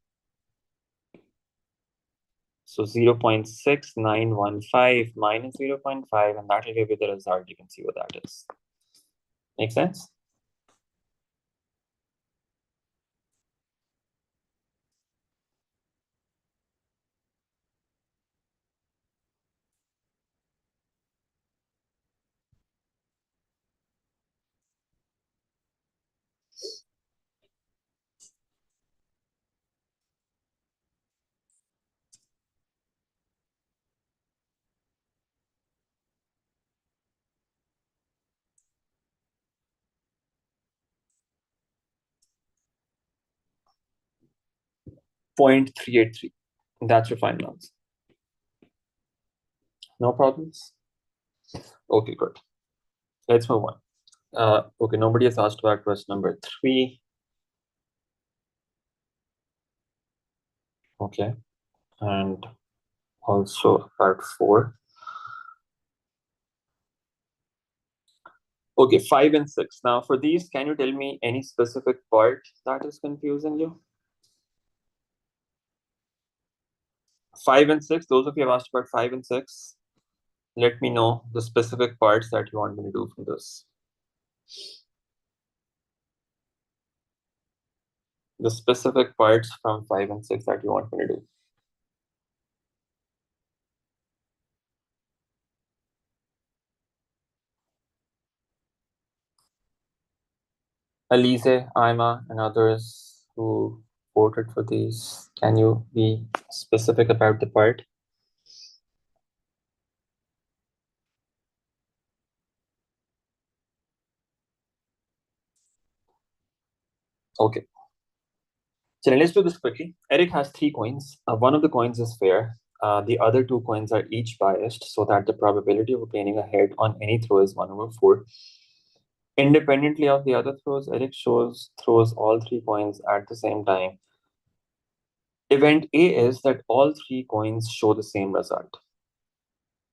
So 0.6915 minus 0.5, and that will give you the result. You can see what that is. Make sense? Point 383. That's your final answer. No problems? Okay, good. Let's move on. Okay, nobody has asked about question number 3. Okay, and also about 4. Okay, 5 and 6. Now for these, can you tell me any specific part that is confusing you? 5 and 6, those of you have asked about 5 and 6. Let me know the specific parts that you want me to do from this. The specific parts from 5 and 6 that you want me to do. Elise, Ima, and others who voted for these, can you be specific about the part? Okay. So let's do this quickly. Eric has 3 coins. One of the coins is fair. The other 2 coins are each biased, so that the probability of obtaining a head on any throw is 1/4. Independently of the other throws, Eric throws all 3 coins at the same time. Event A is that all 3 coins show the same result.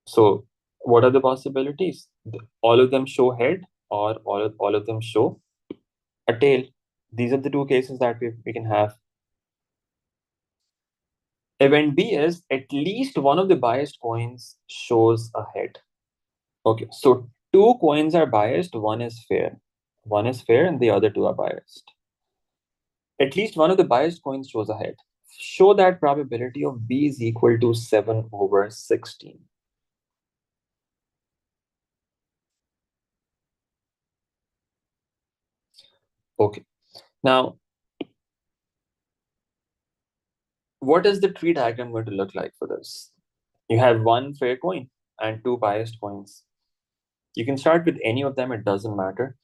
So what are the possibilities? All of them show head, or all of them show a tail. These are the 2 cases that we can have. Event B is at least one of the biased coins shows a head. Okay, so 2 coins are biased, one is fair. One is fair and the other 2 are biased. At least one of the biased coins shows a head. Show that probability of B is equal to 7/16. Okay, now what is the tree diagram going to look like for this? You have 1 fair coin and 2 biased coins. You can start with any of them, it doesn't matter.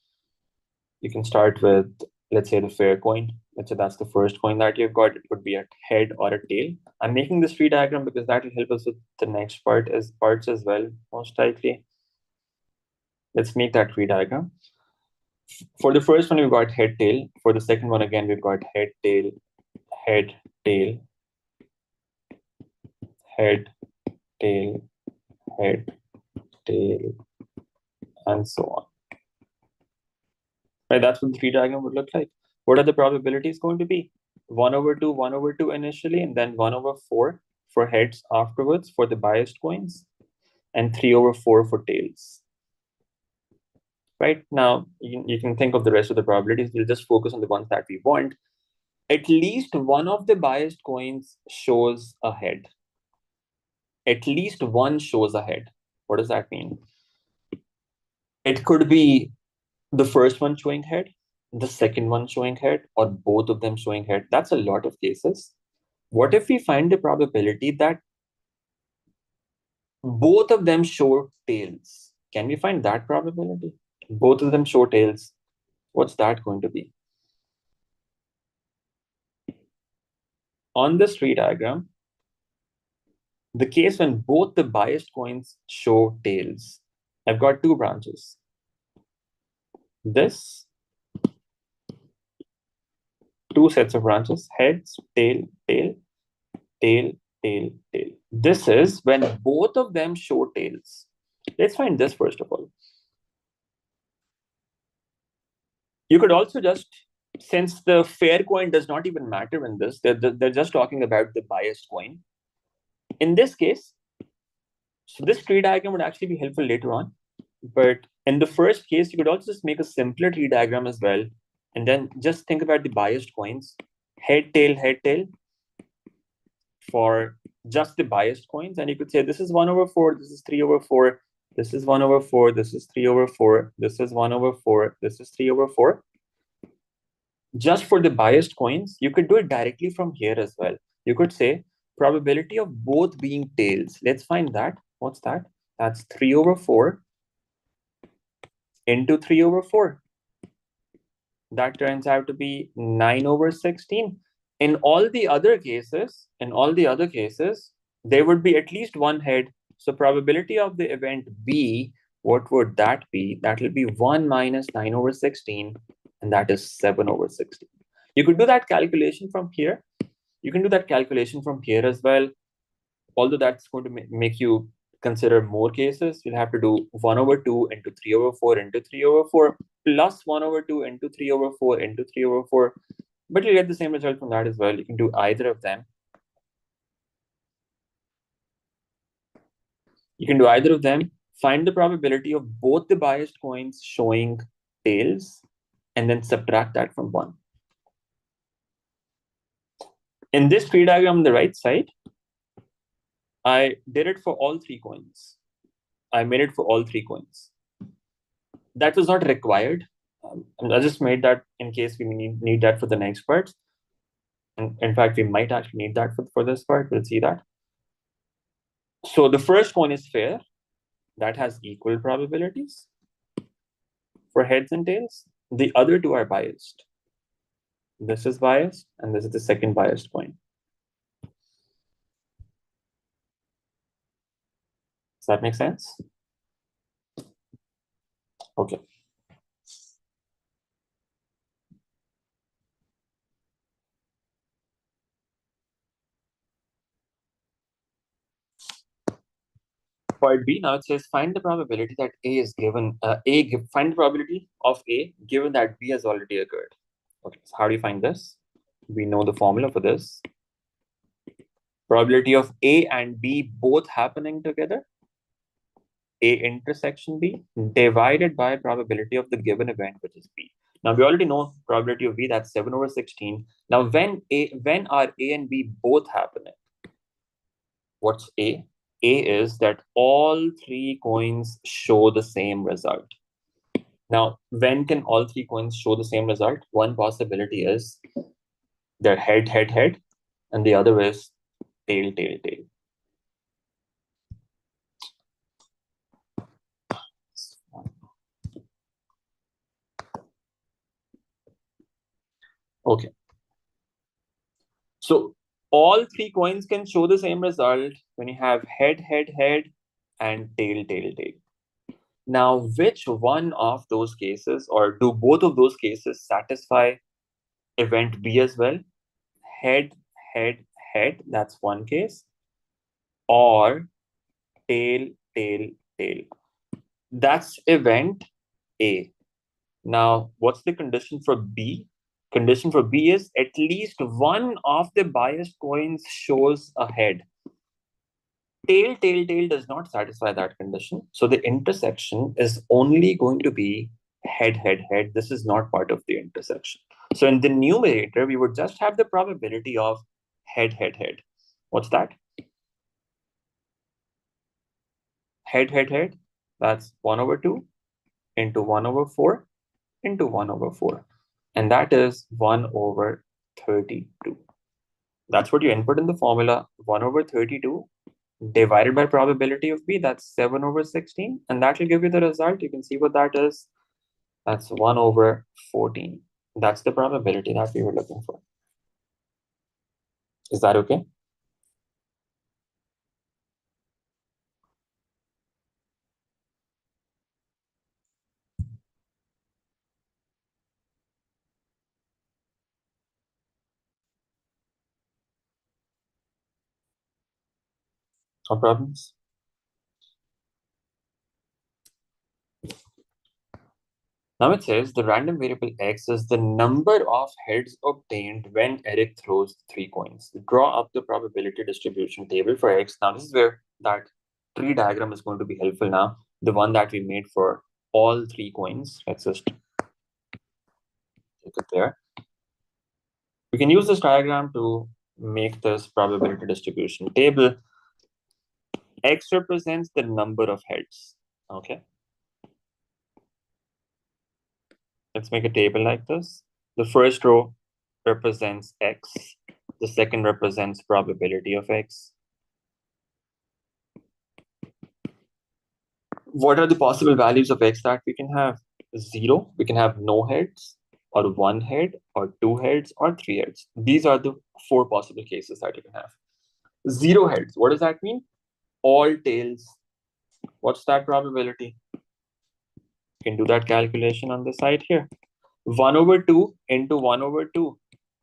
You can start with, let's say, the fair coin. Let's say that's the first coin that you've got. It could be a head or a tail. I'm making this tree diagram because that will help us with the next parts as well, most likely. Let's make that tree diagram. For the first one, we've got head, tail. For the second one, again, we've got head, tail, head, tail, head, tail, head, tail, and so on. Right, that's what the tree diagram would look like. What are the probabilities going to be? 1/2, 1/2 initially, and then 1/4 for heads afterwards for the biased coins, and 3/4 for tails. Right, now, you can think of the rest of the probabilities. We'll just focus on the ones that we want. At least one of the biased coins shows a head. At least one shows a head. What does that mean? It could be the first one showing head, the second one showing head, or both of them showing head. That's a lot of cases. What if we find the probability that both of them show tails? Can we find that probability? Both of them show tails. What's that going to be? On this tree diagram, the case when both the biased coins show tails, I've got 2 branches. This, 2 sets of branches, heads, tail, tail, tail, tail, tail. This is when both of them show tails. Let's find this first of all. You could also just since the fair coin does not even matter in this, they're just talking about the biased coin. In this case, so this tree diagram would actually be helpful later on. But in the first case, you could also just make a simpler tree diagram as well. And then just think about the biased coins, head, tail, for just the biased coins. And you could say this is 1/4, this is 3/4, this is 1/4, this is 3/4, this is 1/4, this is 3/4. Just for the biased coins, you could do it directly from here as well. You could say probability of both being tails. Let's find that. What's that? That's 3/4 into 3/4. That turns out to be 9/16. In all the other cases, there would be at least one head. So probability of the event B, what would that be? That will be 1 minus 9/16, and that is 7/16. You could do that calculation from here. You can do that calculation from here as well. Although that's going to make you consider more cases, you'll have to do 1/2 into 3/4 into 3/4 plus 1/2 into 3/4 into 3/4. But you'll get the same result from that as well. You can do either of them. Find the probability of both the biased coins showing tails, and then subtract that from 1. In this tree diagram on the right side, I did it for all 3 coins. I made it for all 3 coins. That was not required. I just made that in case we need that for the next part. And in fact, we might actually need that for this part. We'll see that. So the first one is fair. That has equal probabilities for heads and tails. The other 2 are biased. This is biased, and this is the second biased coin. Does that make sense? Okay. Part B, now it says find the probability that A is given, find the probability of A given that B has already occurred. Okay, so how do you find this? We know the formula for this. Probability of A and B both happening together, A intersection B, divided by probability of the given event, which is B. Now we already know probability of B, that's 7/16. Now when are A and B both happening? What's A? A is that all 3 coins show the same result. Now, when can all 3 coins show the same result? One possibility is they're head, and the other is tail. Okay. So all 3 coins can show the same result when you have head, and tail. Now, which one of those cases, or do both of those cases satisfy event B as well? Head, that's one case, or tail. That's event A. Now, what's the condition for B? Condition for B is at least one of the biased coins shows a head. Tail does not satisfy that condition. So the intersection is only going to be head. This is not part of the intersection. So in the numerator, we would just have the probability of head. What's that? Head. That's 1/2 into 1/4 into 1/4. And that is 1/32. That's what you input in the formula, 1/32 divided by probability of B, that's 7/16. And that will give you the result. You can see what that is. That's 1/14. That's the probability that we were looking for. Is that okay? No problems? Now it says the random variable x is the number of heads obtained when Eric throws 3 coins. Draw up the probability distribution table for x. Now this is where that tree diagram is going to be helpful now. The one that we made for all 3 coins. Let's just take it there. We can use this diagram to make this probability distribution table. X represents the number of heads. Okay. Let's make a table like this. The first row represents x. The second represents probability of x. What are the possible values of x that we can have? 0, we can have no heads, or 1 head, or 2 heads, or 3 heads. These are the 4 possible cases that you can have. 0 heads, what does that mean? All tails. What's that probability? You can do that calculation on the side here. 1/2 into 1/2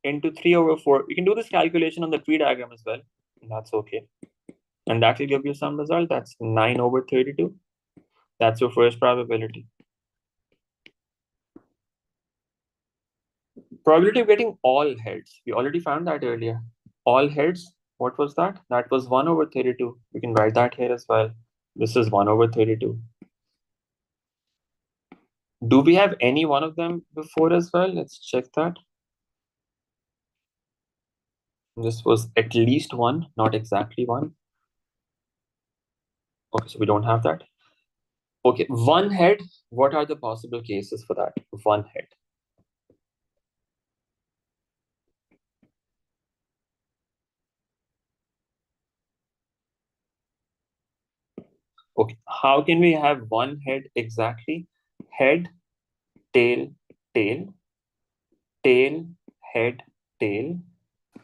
into 3/4. You can do this calculation on the tree diagram as well. That's okay. And that will give you some result. That's 9/32. That's your first probability. Probability of getting all heads. We already found that earlier. All heads, what was that? That was 1/32. We can write that here as well. This is 1/32. Do we have any one of them before as well? Let's check that. This was at least 1, not exactly 1. Okay, so we don't have that. Okay, 1 head. What are the possible cases for that? 1 head. Okay, how can we have 1 head exactly? Head, tail, tail, tail, head, tail,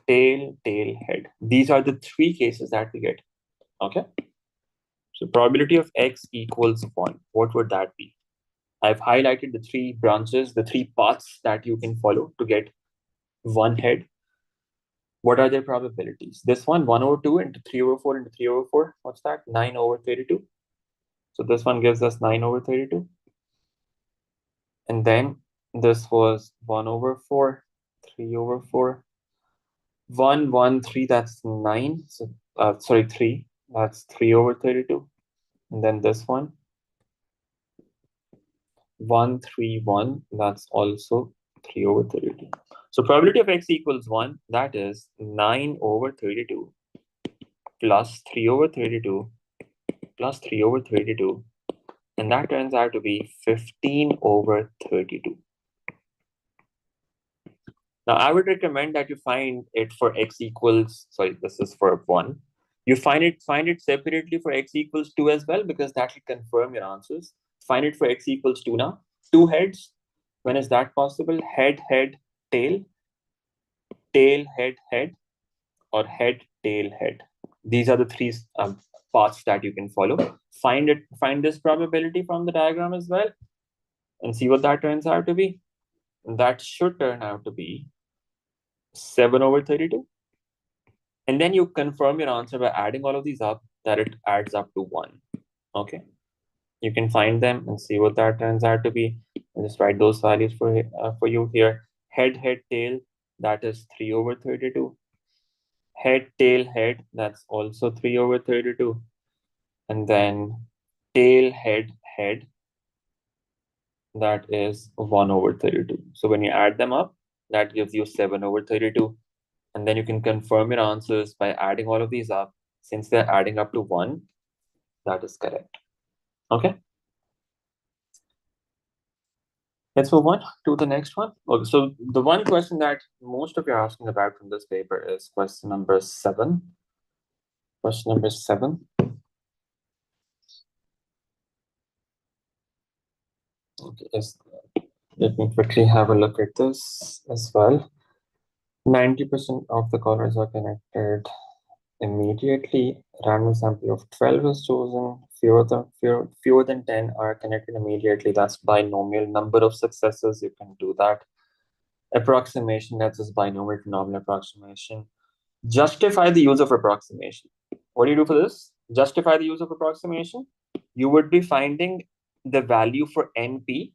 tail, tail, head. These are the 3 cases that we get. Okay. So probability of x equals 1. What would that be? I've highlighted the 3 branches, the 3 paths that you can follow to get 1 head. What are their probabilities? This one, 1/2 into 3/4 into 3/4. What's that? 9/32. So this one gives us 9/32. And then this was 1/4, 3/4. 1, 1, 3, that's 9. So, sorry, 3. That's 3/32. And then this one, 1, 3, 1. That's also 3/32. So probability of x equals 1. That is 9/32 plus 3/32 plus 3/32. And that turns out to be 15/32. Now, I would recommend that you find it for x equals, sorry, this is for 1. You find it separately for x equals 2 as well, because that will confirm your answers. Find it for x equals 2 now. 2 heads. When is that possible? Head, head, tail, tail, head, head, or head, tail, head. These are the 3 paths that you can follow. Find this probability from the diagram as well, and see what that turns out to be. That should turn out to be 7/32. And then you confirm your answer by adding all of these up, that it adds up to 1. Okay. You can find them and see what that turns out to be. I'll just write those values for you here. Head, head, tail, that is 3/32. Head, tail, head, that's also 3/32. And then tail, head, head, that is 1/32. So when you add them up, that gives you 7/32. And then you can confirm your answers by adding all of these up. Since they're adding up to 1, that is correct. Okay. Let's move on to the next one. Okay, so the one question that most of you are asking about from this paper is question number 7. Question number 7. Okay, let me quickly have a look at this as well. 90% of the colors are connected immediately. Random sample of 12 is chosen. Fewer than 10 are connected immediately. That's binomial. Number of successes, you can do that. Approximation, that's just binomial to normal approximation. Justify the use of approximation. What do you do for this? Justify the use of approximation. You would be finding the value for NP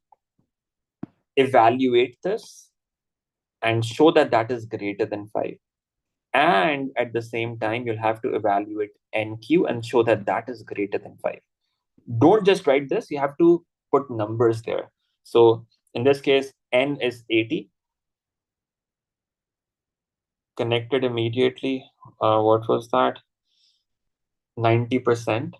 evaluate this and show that that is greater than 5. And at the same time, you'll have to evaluate NQ and show that that is greater than 5. Don't just write this, you have to put numbers there. So in this case, N is 80. Connected immediately. What was that? 90%.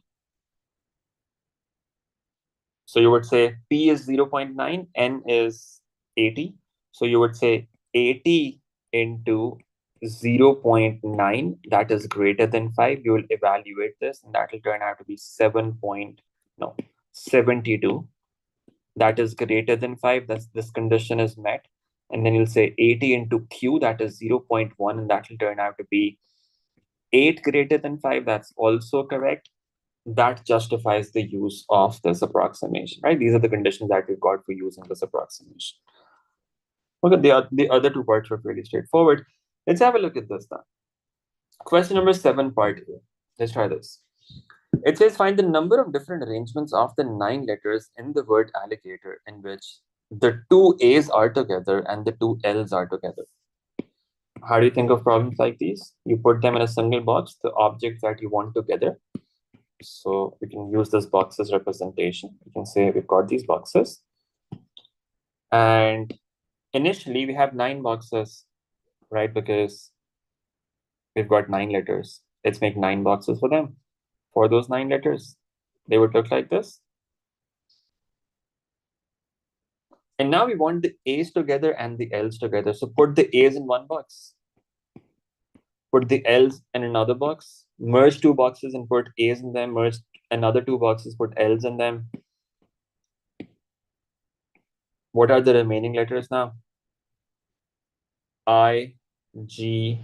So you would say P is 0.9, N is 80. So you would say 80 into 0.9, that is greater than 5. You will evaluate this, and that will turn out to be 72. That is greater than 5. This condition is met. And then you'll say 80 into Q, that is 0.1, and that will turn out to be 8 greater than 5. That's also correct. That justifies the use of this approximation, right? These are the conditions that we've got for using this approximation. Okay, the other two parts were fairly straightforward. Let's have a look at this now. Question number 7, part A. Let's try this. It says find the number of different arrangements of the 9 letters in the word alligator in which the 2 A's are together and the 2 L's are together. How do you think of problems like these? You put them in a single box, the objects that you want together. So we can use this box as representation. We can say we've got these boxes. And initially we have 9 boxes, right? Because we've got 9 letters. Let's make 9 boxes for them. For those 9 letters, they would look like this. And now we want the A's together and the L's together. So put the A's in one box. Put the L's in another box. Merge 2 boxes and put A's in them. Merge another 2 boxes, put L's in them. What are the remaining letters now? I, G,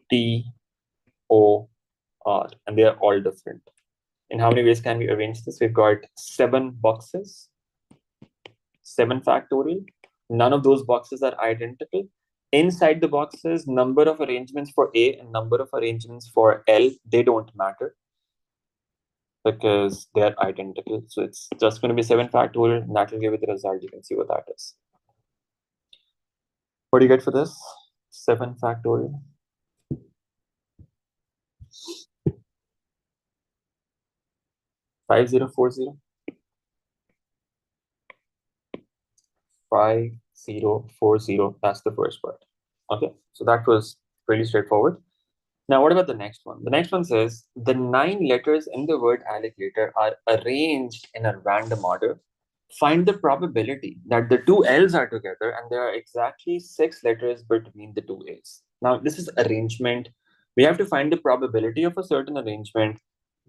T, O, R. And they are all different. In how many ways can we arrange this? We've got 7 boxes. 7 factorial. None of those boxes are identical. Inside the boxes, number of arrangements for A and number of arrangements for L, they don't matter because they are identical. So it's just going to be 7 factorial, and that will give you the result. You can see what that is. What do you get for this? 7 factorial. $5040. 5040. That's the first part. Okay, so that was pretty straightforward. Now, what about the next one? The next one says the 9 letters in the word alligator are arranged in a random order. Find the probability that the 2 L's are together and there are exactly 6 letters between the 2 A's. Now, this is arrangement. We have to find the probability of a certain arrangement.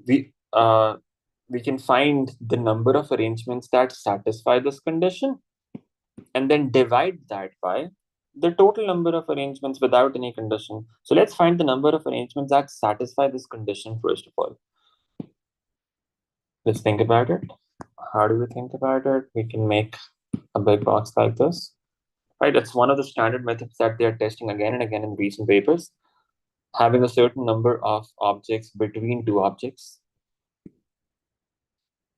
We can find the number of arrangements that satisfy this condition and then divide that by the total number of arrangements without any condition. So let's find the number of arrangements that satisfy this condition first of all. Let's think about it. How do we think about it? We can make a big box like this, right? That's one of the standard methods that they are testing again and again in recent papers. Having a certain number of objects between 2 objects.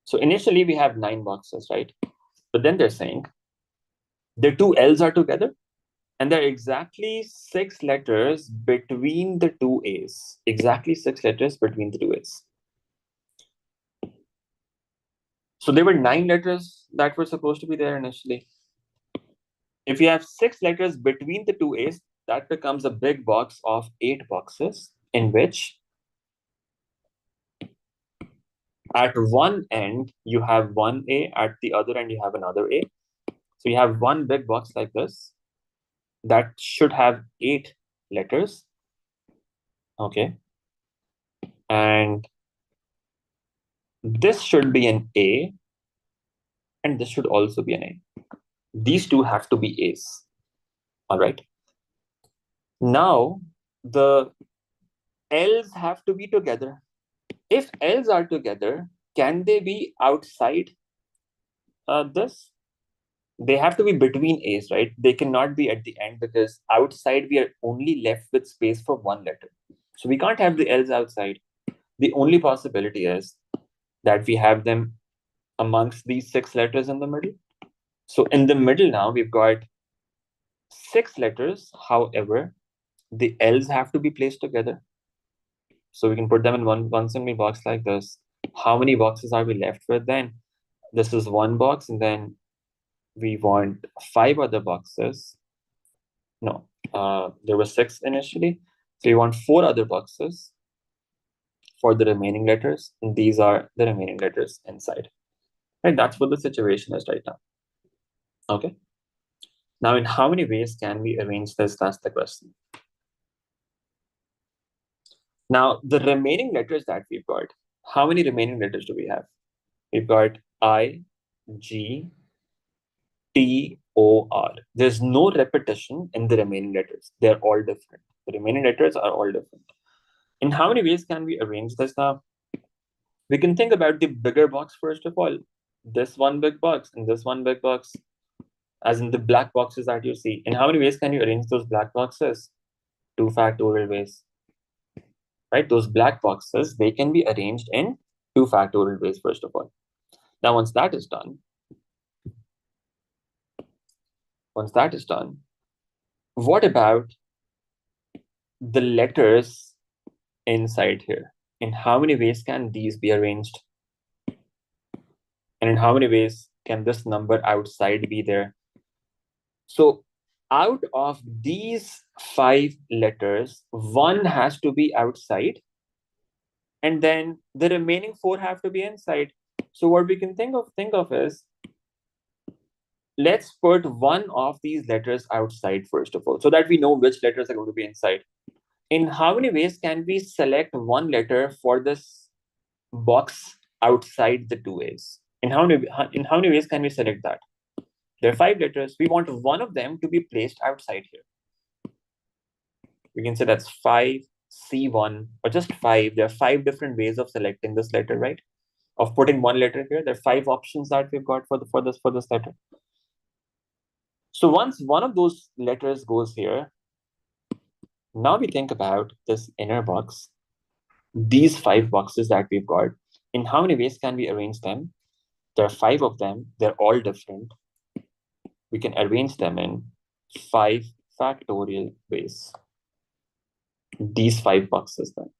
So initially we have 9 boxes, right? But then they're saying the 2 L's are together and there are exactly 6 letters between the 2 A's. Exactly 6 letters between the 2 A's. So there were 9 letters that were supposed to be there initially. If you have 6 letters between the 2 A's, that becomes a big box of 8 boxes in which at one end you have one A, at the other end you have another A. So you have one big box like this that should have 8 letters. Okay. And this should be an A, and this should also be an A. These two have to be A's. All right. Now, the L's have to be together. If L's are together, can they be outside this? They have to be between A's, right? They cannot be at the end because outside we are only left with space for one letter. So we can't have the L's outside. The only possibility is that we have them amongst these 6 letters in the middle. So in the middle now, we've got 6 letters. However, the L's have to be placed together. So we can put them in one single box like this. How many boxes are we left with then? This is one box, and then we want 5 other boxes. No, there were 6 initially. So we want 4 other boxes for the remaining letters. And these are the remaining letters inside. Right, that's what the situation is right now. Okay. Now, in how many ways can we arrange this? That's the question. Now, the remaining letters that we've got, how many remaining letters do we have? We've got I, G, T, O, R. There's no repetition in the remaining letters. They're all different. The remaining letters are all different. In how many ways can we arrange this now? We can think about the bigger box first of all. This one big box and this one big box, as in the black boxes that you see. In how many ways can you arrange those black boxes? 2 factorial ways. Right? Those black boxes, they can be arranged in 2 factorial ways, first of all. Now, once that is done, what about the letters inside here? In how many ways can these be arranged? And in how many ways can this number outside be there? So out of these 5 letters, 1 has to be outside, and then the remaining 4 have to be inside. So what we can think of is, let's put one of these letters outside first of all, so that we know which letters are going to be inside. In how many ways can we select one letter for this box outside the 2 A's? In how many ways can we select that? There are 5 letters. We want one of them to be placed outside here. We can say that's 5C1 or just 5. There are 5 different ways of selecting this letter, right? Of putting one letter here. There are 5 options that we've got for this letter. So once one of those letters goes here, now we think about this inner box. These 5 boxes that we've got, in how many ways can we arrange them? There are 5 of them. They're all different. We can arrange them in 5 factorial ways. These 5 boxes then.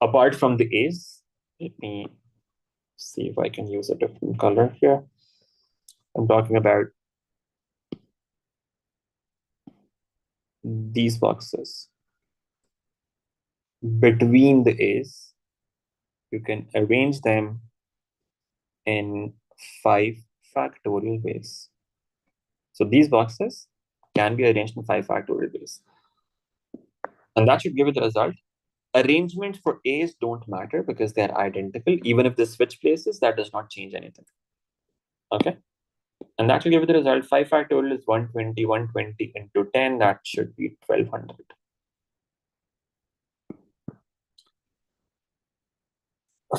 Apart from the A's, let me see if I can use a different color here. I'm talking about these boxes. Between the A's, you can arrange them in 5 factorial ways. So these boxes can be arranged in 5 factorial ways. And that should give you the result. Arrangements for A's don't matter because they're identical. Even if they switch places, that does not change anything. Okay? And that will give you the result. 5 factorial is 120. 120 into 10, that should be 1200.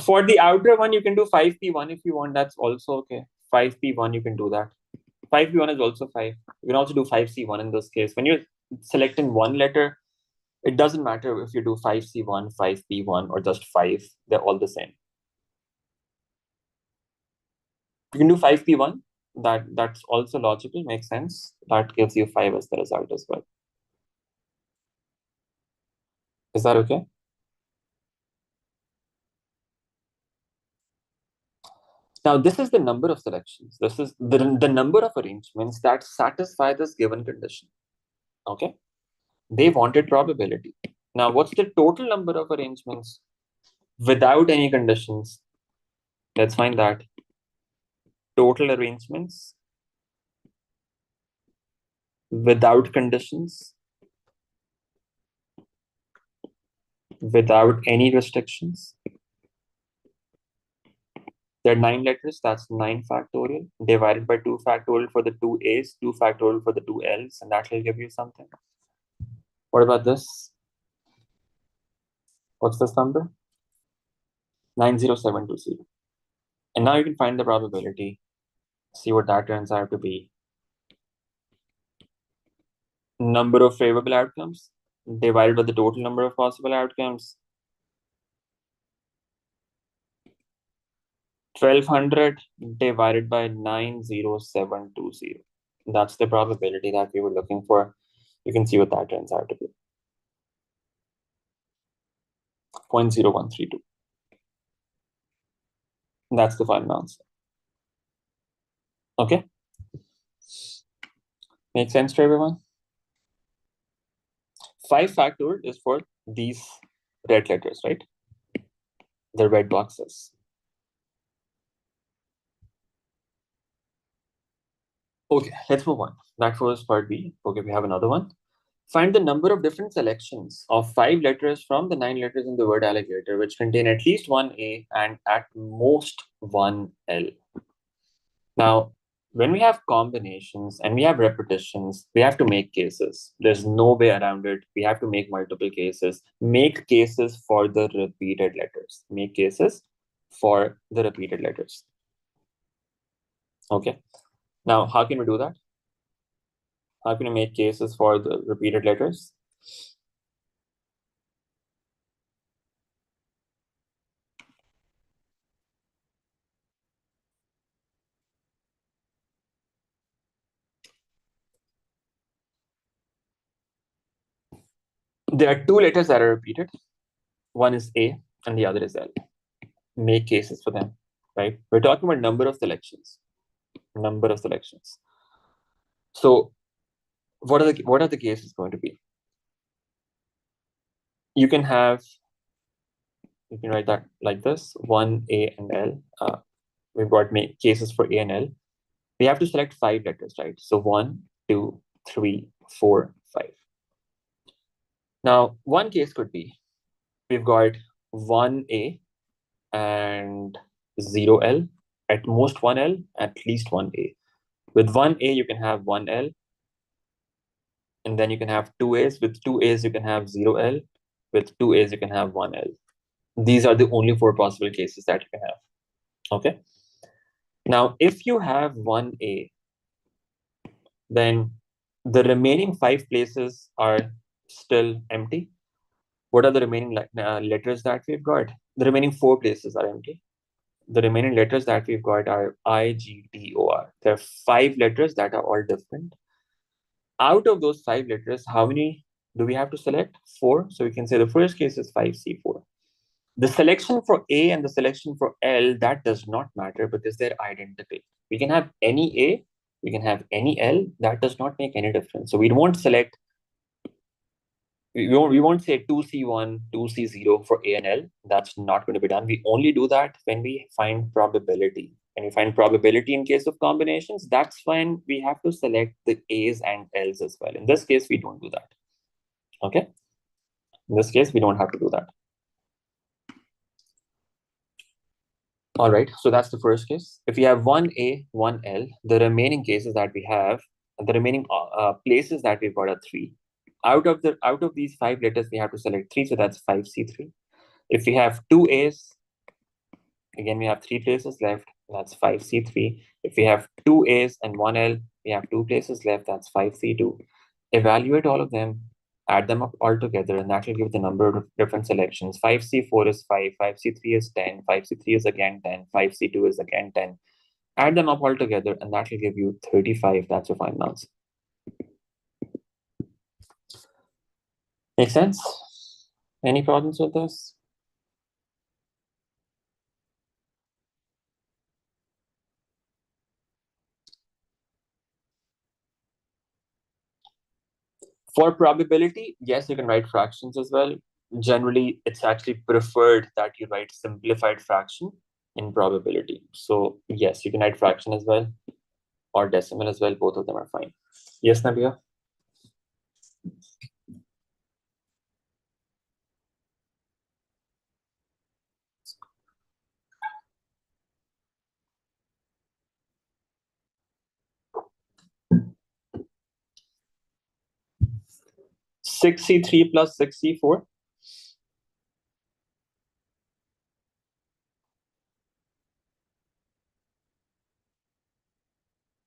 For the outer one, you can do 5p1 if you want. That's also okay. 5p1, you can do that. 5p1 is also 5. You can also do 5c1 in this case. When you're selecting one letter, it doesn't matter if you do 5c1, 5p1, or just 5. They're all the same. You can do 5p1. That's also logical, makes sense. That gives you 5 as the result as well. Is that okay? Now, this is the number of selections. This is the number of arrangements that satisfy this given condition. Okay? They wanted probability. Now, what's the total number of arrangements without any conditions? Let's find that. Total arrangements without conditions, without any restrictions. There are 9 letters, that's 9 factorial, divided by 2 factorial for the 2 A's, 2 factorial for the 2 L's, and that will give you something. What about this? What's this number? 90720. And now you can find the probability, see what that turns out to be. Number of favorable outcomes divided by the total number of possible outcomes. 1200 divided by 90720. That's the probability that we were looking for. You can see what that turns out to be. 0.0132. That's the final answer. Okay. Make sense to everyone? 5 factor is for these red letters, right? The red boxes. Okay, let's move on. That was part B. Okay, we have another one. Find the number of different selections of 5 letters from the 9 letters in the word alligator, which contain at least one A and at most one L. Now, when we have combinations and we have repetitions, we have to make cases. There's no way around it. We have to make multiple cases. Make cases for the repeated letters. Make cases for the repeated letters. Okay. Now, how can we do that? How can we make cases for the repeated letters? There are 2 letters that are repeated. One is A and the other is L. Make cases for them, right? We're talking about number of selections. Number of selections. So what are the cases going to be? You can write that like this: 1, A, and L. We've got make cases for A and L. We have to select 5 letters, right? So 1, 2, 3, 4, 5. Now, one case could be we've got 1A and 0L, at most 1L, at least 1A. With 1A, you can have 1L, and then you can have 2As. With 2As, you can have 0L. With 2As, you can have 1L. These are the only 4 possible cases that you can have. Okay. Now, if you have 1A, then the remaining 5 places are still empty. What are the remaining letters that we've got? The remaining 4 places are empty. The remaining letters that we've got are I, G, T, O, R. There are 5 letters that are all different. Out of those 5 letters, how many do we have to select? 4. So we can say the first case is 5C4. The selection for A and the selection for L, that does not matter because they're identical. We can have any A, we can have any L. That does not make any difference. So we won't select, we won't say 2C1, 2C0 for A and L. That's not going to be done. We only do that when we find probability. When we find probability in case of combinations, that's when we have to select the A's and L's as well. In this case, we don't do that. Okay? In this case, we don't have to do that. All right, so that's the first case. If we have 1A, 1L, the remaining cases that we have, the remaining places that we've got are 3. Out of these 5 letters, we have to select 3, so that's 5C3. If we have 2 A's, again, we have 3 places left, that's 5C3. If we have 2 A's and 1 L, we have 2 places left, that's 5C2. Evaluate all of them, add them up all together, and that will give the number of different selections. 5C4 is 5, 5C3 is 10, 5C3 is again 10, 5C2 is again 10. Add them up all together, and that will give you 35. That's your final answer. Make sense? Any problems with this? For probability, yes, you can write fractions as well. Generally, it's actually preferred that you write simplified fraction in probability. So yes, you can write fraction as well or decimal as well. Both of them are fine. Yes, Nabia? (6C3 plus 6C4).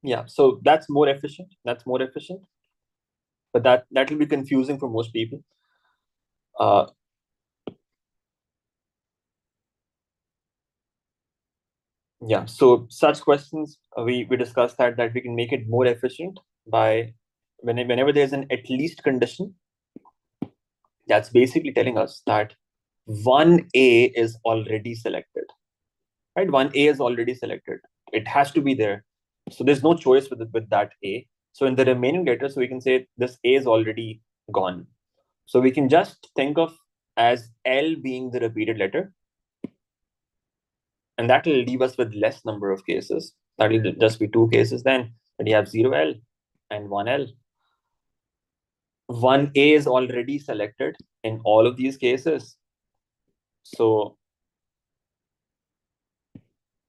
Yeah, so that's more efficient. That's more efficient. But that will be confusing for most people. Uh, Yeah, so such questions, we discussed that we can make it more efficient by whenever there's an at least condition, that's basically telling us that 1A is already selected, right? 1A is already selected. It has to be there. So there's no choice with that A. So in the remaining letters, we can say this A is already gone. So we can just think of as L being the repeated letter, and that will leave us with less number of cases. That will just be 2 cases then. But you have 0L and 1L. 1A is already selected in all of these cases. So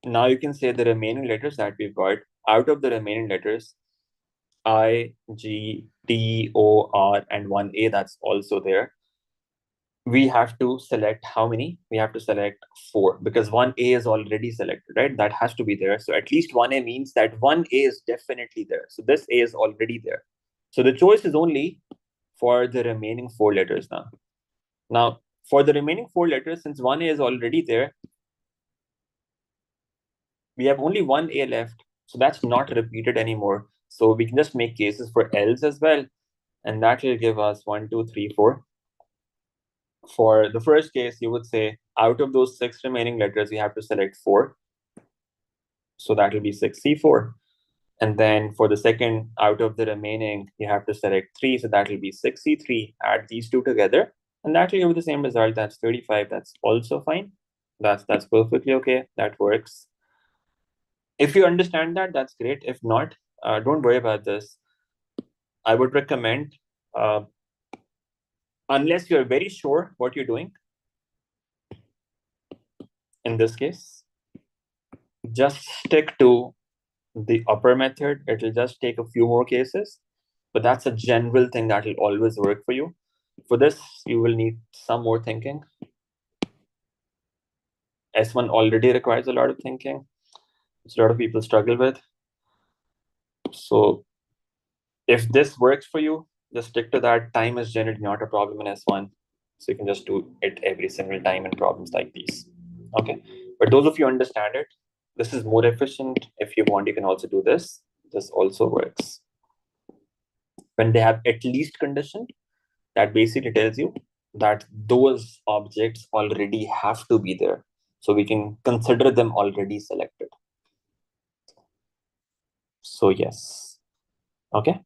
now you can say the remaining letters that we've got. Out of the remaining letters, I, G, T, O, R, and 1A, that's also there. We have to select how many? We have to select 4 because 1A is already selected, right? That has to be there. So at least 1A means that 1A is definitely there. So this A is already there. So the choice is only for the remaining 4 letters now. Now, for the remaining 4 letters, since 1A is already there, we have only 1A left. So that's not repeated anymore. So we can just make cases for L's as well. And that will give us 1, 2, 3, 4. For the first case, you would say out of those 6 remaining letters, you have to select 4. So that will be 6C4. And then for the second, out of the remaining, you have to select 3. So that will be 6C3. Add these 2 together. And that will give you the same result. That's 35. That's also fine. That's perfectly okay. That works. If you understand that, that's great. If not, don't worry about this. I would recommend, unless you're very sure what you're doing, in this case, just stick to the upper method. It will just take a few more cases, but that's a general thing that will always work for you. For this, you will need some more thinking. S1 already requires a lot of thinking, which a lot of people struggle with. So if this works for you, just stick to that. Time is generally not a problem in S1. So you can just do it every single time in problems like these. Okay. But those of you understand it, this is more efficient. If you want, you can also do this. This also works. When they have at least condition, that basically tells you that those objects already have to be there. So we can consider them already selected. So yes. Okay.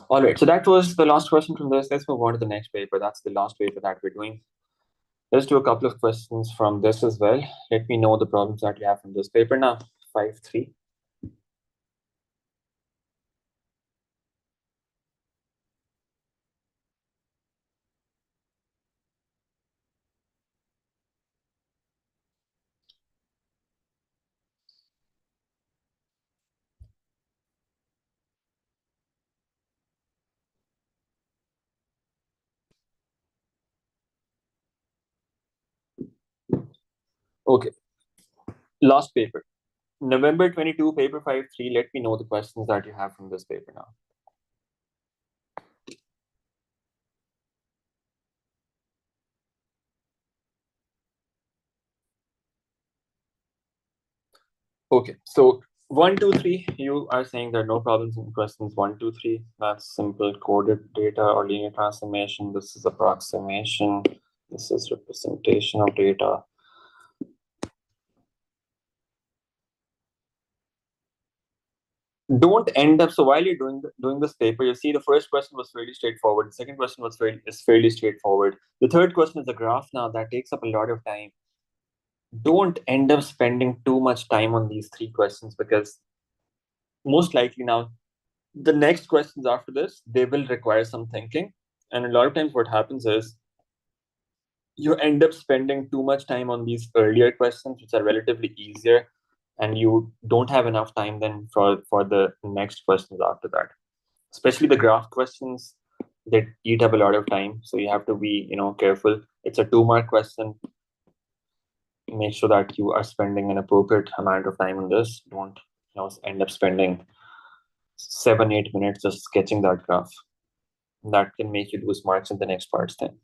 All right. So that was the last question from this. Let's move on to the next paper. That's the last paper that we're doing. Let's do a couple of questions from this as well. Let me know the problems that you have from this paper now. 5.3. Okay. Last paper. November 22, paper 5.3. Let me know the questions that you have from this paper now. Okay, so 1, 2, 3, you are saying there are no problems in questions 1, 2, 3. That's simple coded data or linear transformation. This is approximation. This is representation of data. Don't end up, so while you're doing this paper, you see the first question was fairly straightforward. The second question was fairly straightforward. The third question is a graph now that takes up a lot of time. Don't end up spending too much time on these 3 questions because most likely now the next questions after this, they will require some thinking. And a lot of times what happens is you end up spending too much time on these earlier questions, which are relatively easier, and you don't have enough time then for the next questions after that. Especially the graph questions, they eat up a lot of time. So you have to be, careful. It's a 2-mark question. Make sure that you are spending an appropriate amount of time on this. Don't, end up spending 7-8 minutes just sketching that graph. That can make you lose marks in the next parts then.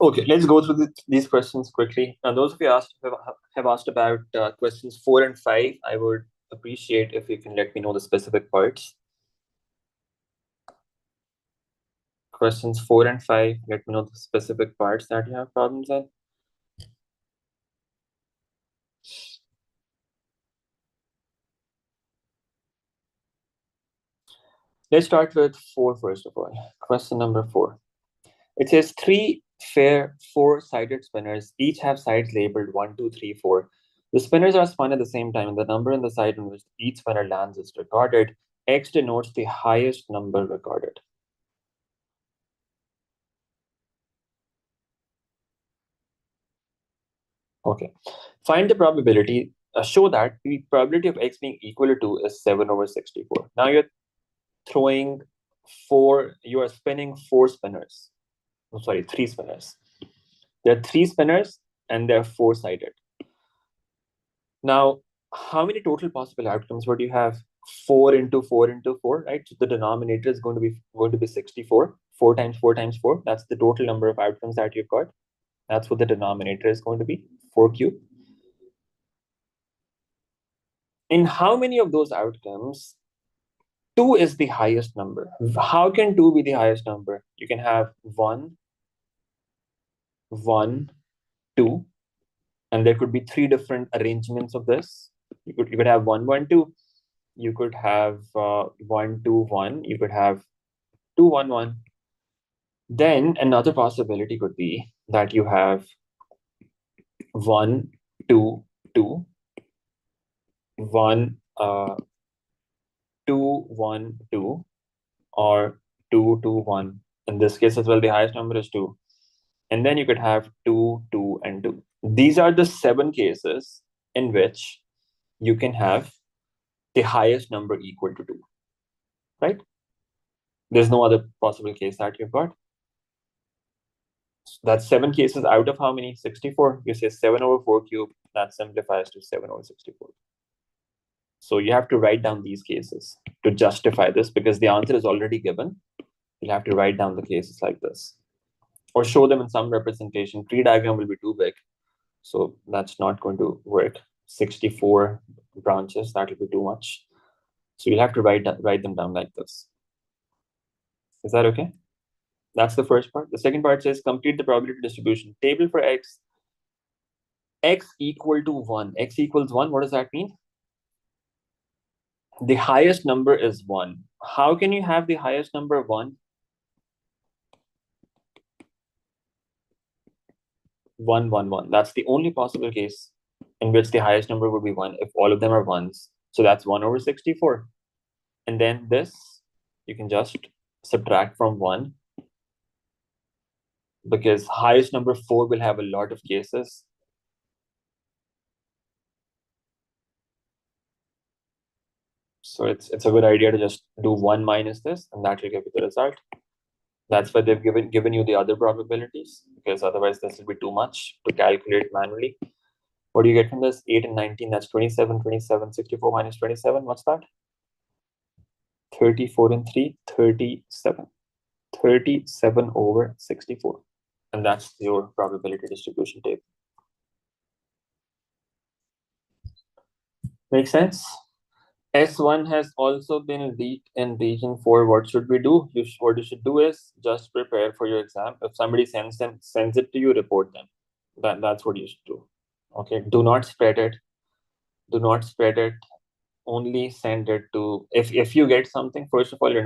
Okay, let's go through these questions quickly. Now, those of you have asked about questions 4 and 5, I would appreciate if you can let me know the specific parts. Questions 4 and 5, let me know the specific parts that you have problems in. Let's start with 4 first of all. Question number 4. It says 3 fair 4-sided spinners each have sides labeled 1, 2, 3, 4. The spinners are spun at the same time, and the number on the side on which each spinner lands is recorded. X denotes the highest number recorded. Okay. Find the probability, show that the probability of X being equal to 2 is 7/64. Now you're throwing 4, you are spinning 4 spinners. Oh, sorry, 3 spinners. There are 3 spinners and they're 4-sided. Now, how many total possible outcomes would you have? 4 into 4 into 4, right? So the denominator is going to be 64. 4 times 4 times 4. That's the total number of outcomes that you've got. That's what the denominator is going to be, 4 cubed. In how many of those outcomes 2 is the highest number? How can 2 be the highest number? You can have 1, 1, 2, and there could be 3 different arrangements of this. You could have 1, 1, 2. You could have 1, 2, 1. You could have 2, 1, 1. Then another possibility could be that you have 1, 2, 2, 1, 2, 1, 2, or 2, 2, 1. In this case as well, the highest number is 2. And then you could have 2, 2, and 2. These are the 7 cases in which you can have the highest number equal to 2, right? There's no other possible case that you've got. So that's 7 cases out of how many? 64. You say 7/4 cubed. That simplifies to 7/64. So you have to write down these cases to justify this, because the answer is already given. You'll have to write down the cases like this, or show them in some representation. Tree diagram will be too big, so that's not going to work. 64 branches, that will be too much. So you'll have to write them down like this. Is that okay? That's the first part. The second part says complete the probability distribution table for X. X equal to 1. X equals 1. What does that mean? The highest number is 1. How can you have the highest number 1? 1, 1, 1. That's the only possible case in which the highest number would be 1 if all of them are 1s. So that's 1/64. And then this, you can just subtract from 1, because highest number 4 will have a lot of cases. So it's a good idea to just do 1 minus this, and that will give you the result. That's why they've given you the other probabilities, because otherwise this will be too much to calculate manually. What do you get from this? 8 and 19, that's 27, 27, 64 minus 27, what's that? 34 and 3, 37. 37/64. And that's your probability distribution table. Make sense? S1 has also been leaked in region 4. What should we do? What you should do is just prepare for your exam. If somebody sends it to you, report them. That's what you should do. Okay, do not spread it. Do not spread it. Only send it to, if you get something, first of all, you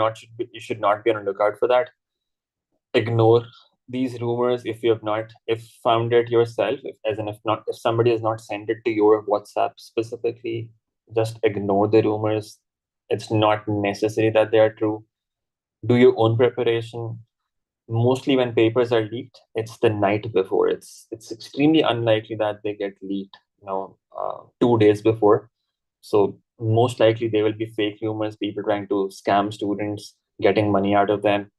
should not be on the lookout for that. Ignore these rumors if found it yourself. If somebody has not sent it to your WhatsApp specifically, just ignore the rumors. It's not necessary that they are true. Do your own preparation. Mostly when papers are leaked, it's the night before. It's extremely unlikely that they get leaked 2 days before. So most likely they will be fake rumors, people trying to scam students, getting money out of them.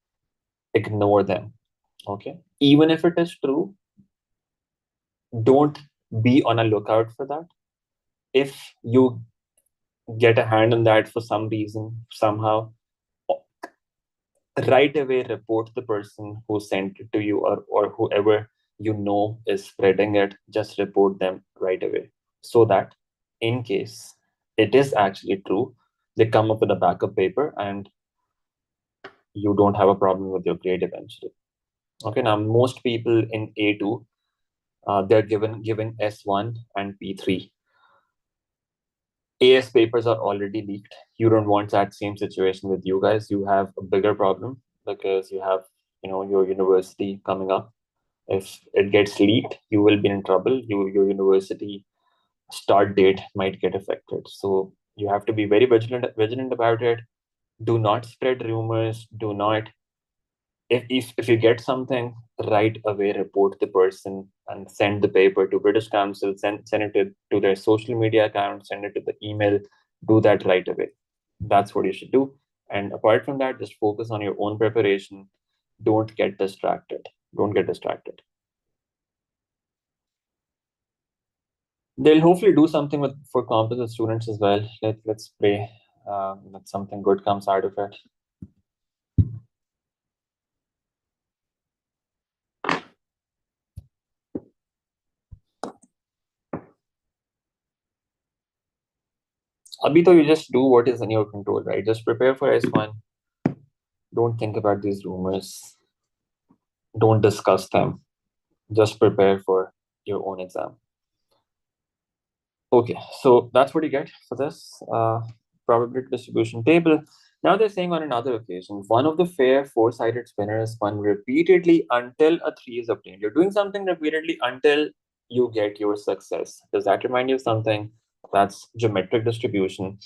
Ignore them. Okay, even if it is true, don't be on a lookout for that. If you get a hand on that for some reason, somehow, right away report the person who sent it to you, or whoever you know is spreading it, just report them right away, so that in case it is actually true, they come up with a backup paper and you don't have a problem with your grade eventually. Okay, now most people in A2, they're given S1 and P3. AS papers are already leaked. You don't want that same situation with you guys. You have a bigger problem because you have, your university coming up. If it gets leaked, you will be in trouble. Your university start date might get affected. So you have to be very vigilant about it. Do not spread rumors. Do not, if you get something, right away report the person and send the paper to British Council, send it to their social media account, send it to the email, do that right away. That's what you should do. And apart from that, just focus on your own preparation. Don't get distracted. They'll hopefully do something for composite students as well. Let's pray that something good comes out of it. Abhi, you just do what is in your control, right? Just prepare for S1. Don't think about these rumors. Don't discuss them. Just prepare for your own exam. Okay, so that's what you get for this probability distribution table. Now they're saying on another occasion, one of the fair four-sided spinners spun repeatedly until a 3 is obtained. You're doing something repeatedly until you get your success. Does that remind you of something? That's geometric distribution.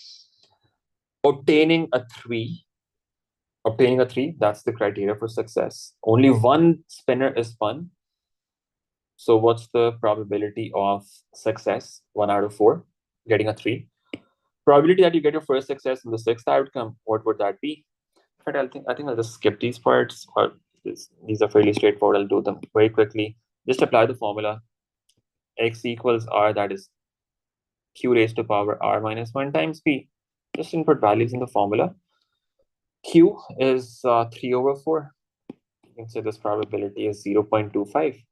Obtaining a 3, that's the criteria for success. Only one spinner is spun. So what's the probability of success? 1 out of 4, getting a 3. Probability that you get your first success in the 6th outcome, what would that be? In fact, I think I'll just skip these parts. These are fairly straightforward. I'll do them very quickly. Just apply the formula. X equals R, that is Q raised to power R minus 1 times P. Just input values in the formula. Q is 3 over 4. You can say this probability is 0.25.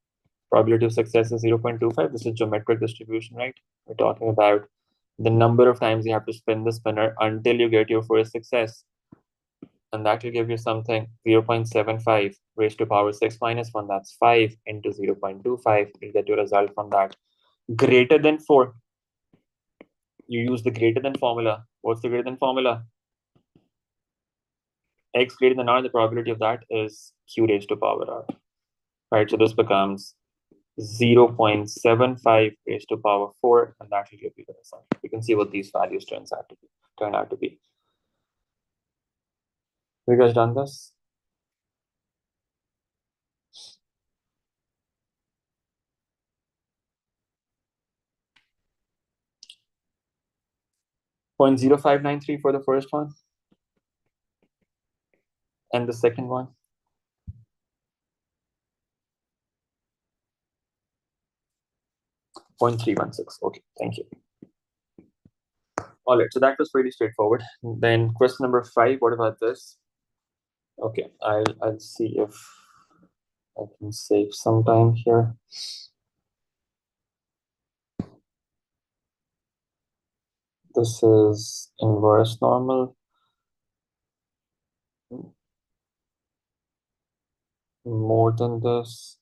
Probability of success is 0.25. This is geometric distribution, right? We're talking about the number of times you have to spin the spinner until you get your first success. And that will give you something 0.75 raised to power 6 minus 1. That's 5 into 0.25. You'll get your result from that. Greater than 4. You use the greater than formula. What's the greater than formula? X greater than R, the probability of that is Q raised to power R. Right, so this becomes 0.75 raised to power 4, and that will give you the result. You can see what these values turn out to be. Have you guys done this? .0593 for the first one, and the second one. .316. Okay, thank you. All right, so that was pretty straightforward. Then question number 5. What about this? Okay, I'll see if I can save some time here. This is inverse normal. More than this.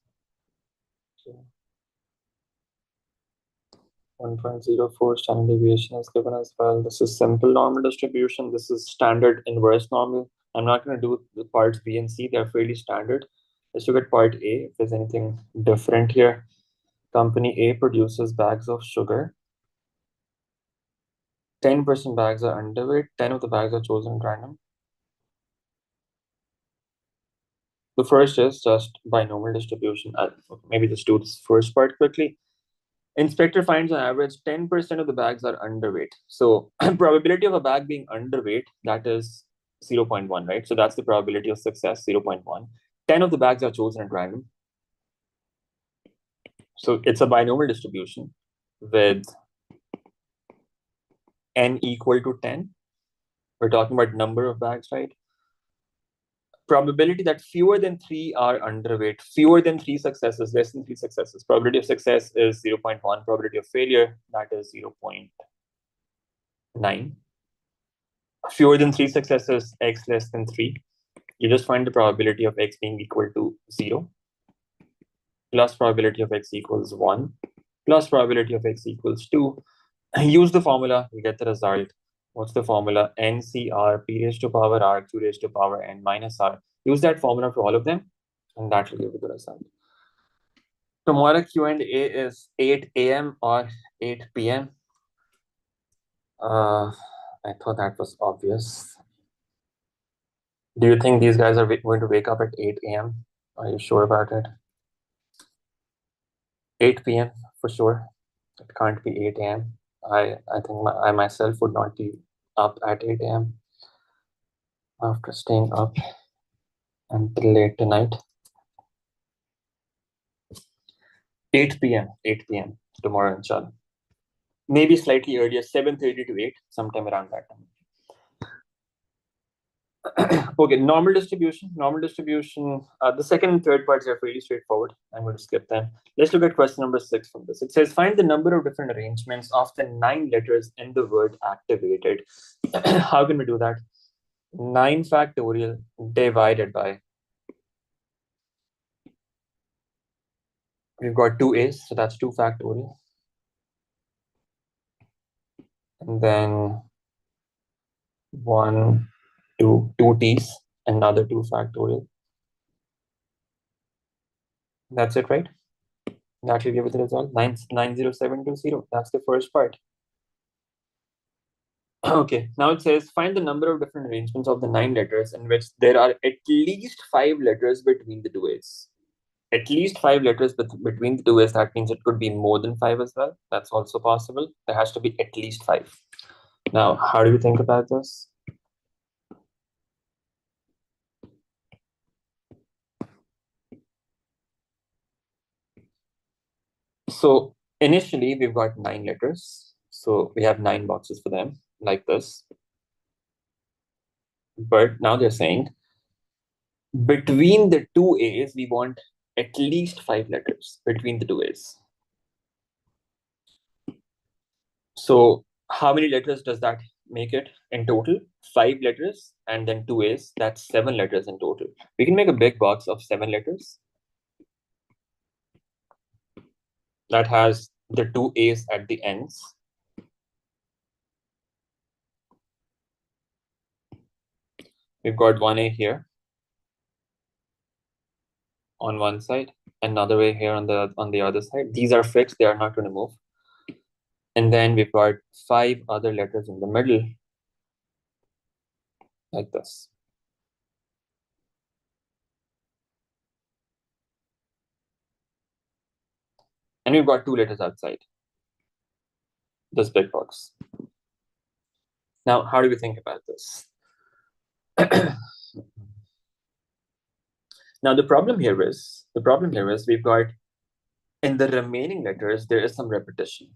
1.04 standard deviation is given as well. This is simple normal distribution. This is standard inverse normal. I'm not going to do the parts B and C. They're fairly standard. Let's look at part A. If there's anything different here. Company A produces bags of sugar. 10% bags are underweight. 10 of the bags are chosen at random. The first is just binomial distribution. Maybe just do this first part quickly. Inspector finds on average 10% of the bags are underweight. So probability of a bag being underweight, that is 0.1, right? So that's the probability of success, 0.1. 10 of the bags are chosen at random. So it's a binomial distribution with n equal to 10. We're talking about number of bags, right? probability that fewer than 3 are underweight, fewer than 3 successes, less than 3 successes. Probability of success is 0.1, probability of failure, that is 0.9. Fewer than 3 successes, x less than 3. You just find the probability of x being equal to 0, plus probability of x equals 1, plus probability of x equals 2. Use the formula, you get the result. What's the formula? NCR p raised to power r q raised to power n minus r. Use that formula for all of them, and that will give you the result. Tomorrow Q&A is 8 a.m. or 8 p.m. I thought that was obvious. Do you think these guys are going to wake up at 8 a.m.? Are you sure about it? 8 p.m. for sure. It can't be 8 a.m. I think I myself would not be up at 8 a.m. after staying up until late tonight. 8 p.m. tomorrow, inshallah. Maybe slightly earlier, 7:30 to 8, sometime around that time. Okay, normal distribution. The second and third parts are fairly straightforward. I'm going to skip them. Let's look at question number 6 from this. It says, find the number of different arrangements of the 9 letters in the word activated. How can we do that? 9 factorial divided by, we've got 2 A's, so that's 2 factorial. And then 1, 2 T's, another 2 factorial. That's it, right? That will give it the result, 90720. That's the first part. Okay, now it says, find the number of different arrangements of the 9 letters in which there are at least 5 letters between the 2 A's. At least 5 letters between the 2 A's, that means it could be more than 5 as well. That's also possible. There has to be at least 5. Now, how do you think about this? So initially, we've got 9 letters. So we have 9 boxes for them, like this. But now they're saying, between the 2 A's, we want at least 5 letters between the 2 A's. So how many letters does that make it in total? 5 letters and then 2 A's. That's 7 letters in total. We can make a big box of 7 letters that has the 2 A's at the ends. We've got 1 A here on one side, another A here on the other side. These are fixed, they are not going to move. And then we've got 5 other letters in the middle, like this. And we've got 2 letters outside this big box. Now, how do we think about this? Now, the problem here is we've got, in the remaining letters, there is some repetition.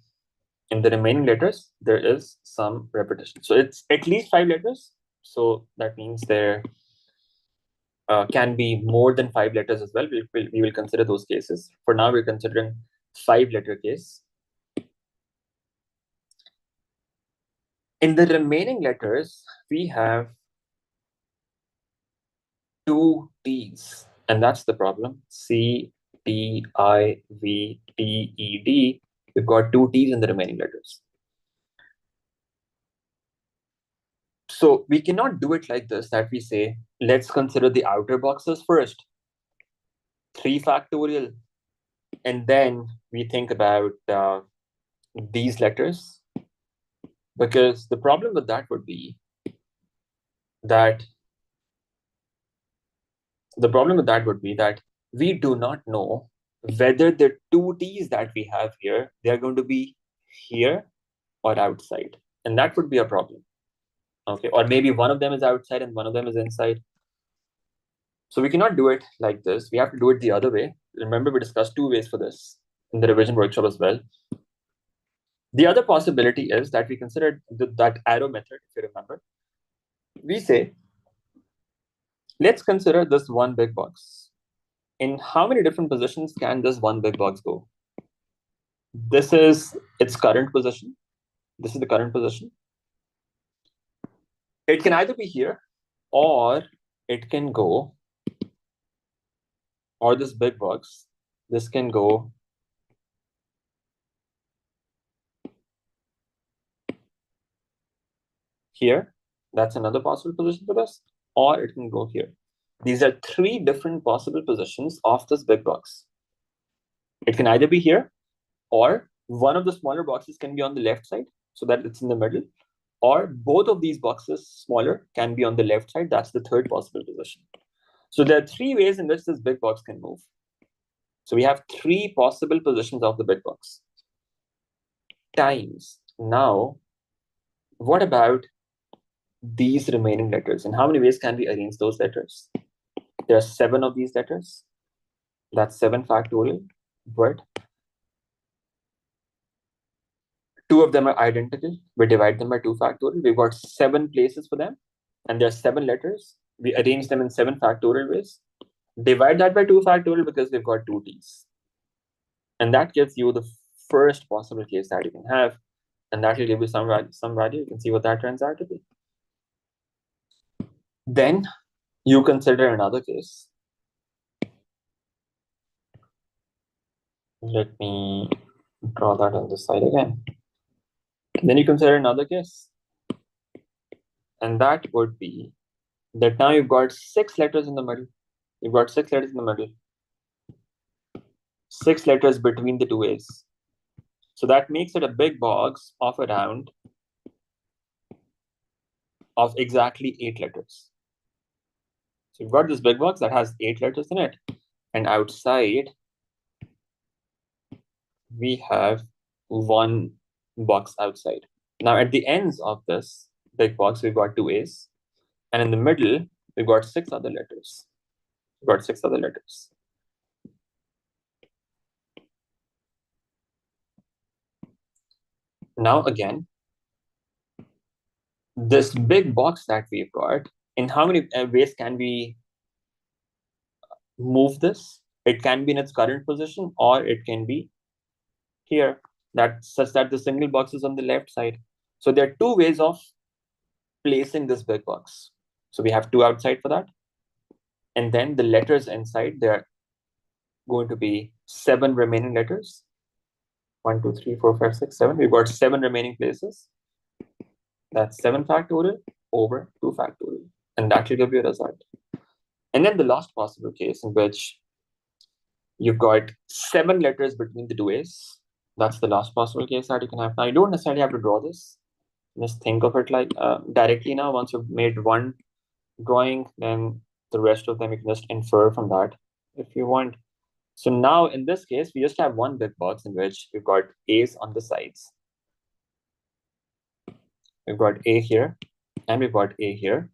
In the remaining letters, there is some repetition. So it's at least 5 letters. So that means there can be more than 5 letters as well. We will consider those cases. For now, we're considering 5-letter case. In the remaining letters, we have 2 T's, and that's the problem. C, T, I, V, T, E, D. We've got 2 T's in the remaining letters. So we cannot do it like this, that we say, let's consider the outer boxes first. 3 factorial. And then we think about these letters. Because the problem with that would be that we do not know whether the 2 T's that we have here, they are going to be here or outside. And that would be a problem. Okay, or maybe one of them is outside and one of them is inside. So we cannot do it like this. We have to do it the other way. Remember, we discussed 2 ways for this in the revision workshop as well. The other possibility is that we considered that arrow method, if you remember. We say, Let's consider this one big box. In how many different positions can this one big box go? This is its current position. This is the current position. It can either be here, or it can go, or this big box, this can go here. That's another possible position for this, or it can go here. These are three different possible positions of this big box. It can either be here, or one of the smaller boxes can be on the left side so that it's in the middle, or both of these boxes smaller can be on the left side. That's the third possible position. So there are three ways in which this big box can move. So we have three possible positions of the big box. Times. Now, what about these remaining letters? In how many ways can we arrange those letters? There are 7 of these letters. That's 7 factorial, but 2 of them are identical. We divide them by 2 factorial. We've got 7 places for them, and there are 7 letters. We arrange them in 7 factorial ways. Divide that by 2 factorial because we've got 2 t's. And that gives you the first possible case that you can have. And that will give you some value. You can see what that turns out to be. Then you consider another case. Let me draw that on the side again. Then you consider another case. And that would be that now you've got 6 letters in the middle. You've got 6 letters in the middle. 6 letters between the two A's. So that makes it a big box of around of exactly 8 letters. So you've got this big box that has 8 letters in it. And outside, we have 1 box outside. Now at the ends of this big box, we've got 2 A's. And in the middle, we've got 6 other letters. We've got 6 other letters. Now again, this big box that we've got, in how many ways can we move this? It can be in its current position, or it can be here, such that the single box is on the left side. So there are 2 ways of placing this big box. So we have 2 outside for that. And then the letters inside, there are going to be 7 remaining letters. 1, 2, 3, 4, 5, 6, 7. We've got 7 remaining places. That's 7 factorial over 2 factorial. And that will give you a result. And then the last possible case in which you've got 7 letters between the 2 A's. That's the last possible case that you can have. Now, you don't necessarily have to draw this. Just think of it like directly now. Once you've made one drawing, then the rest of them you can just infer from that if you want. So now in this case, we just have one big box in which we've got A's on the sides. We've got A here, and we've got A here.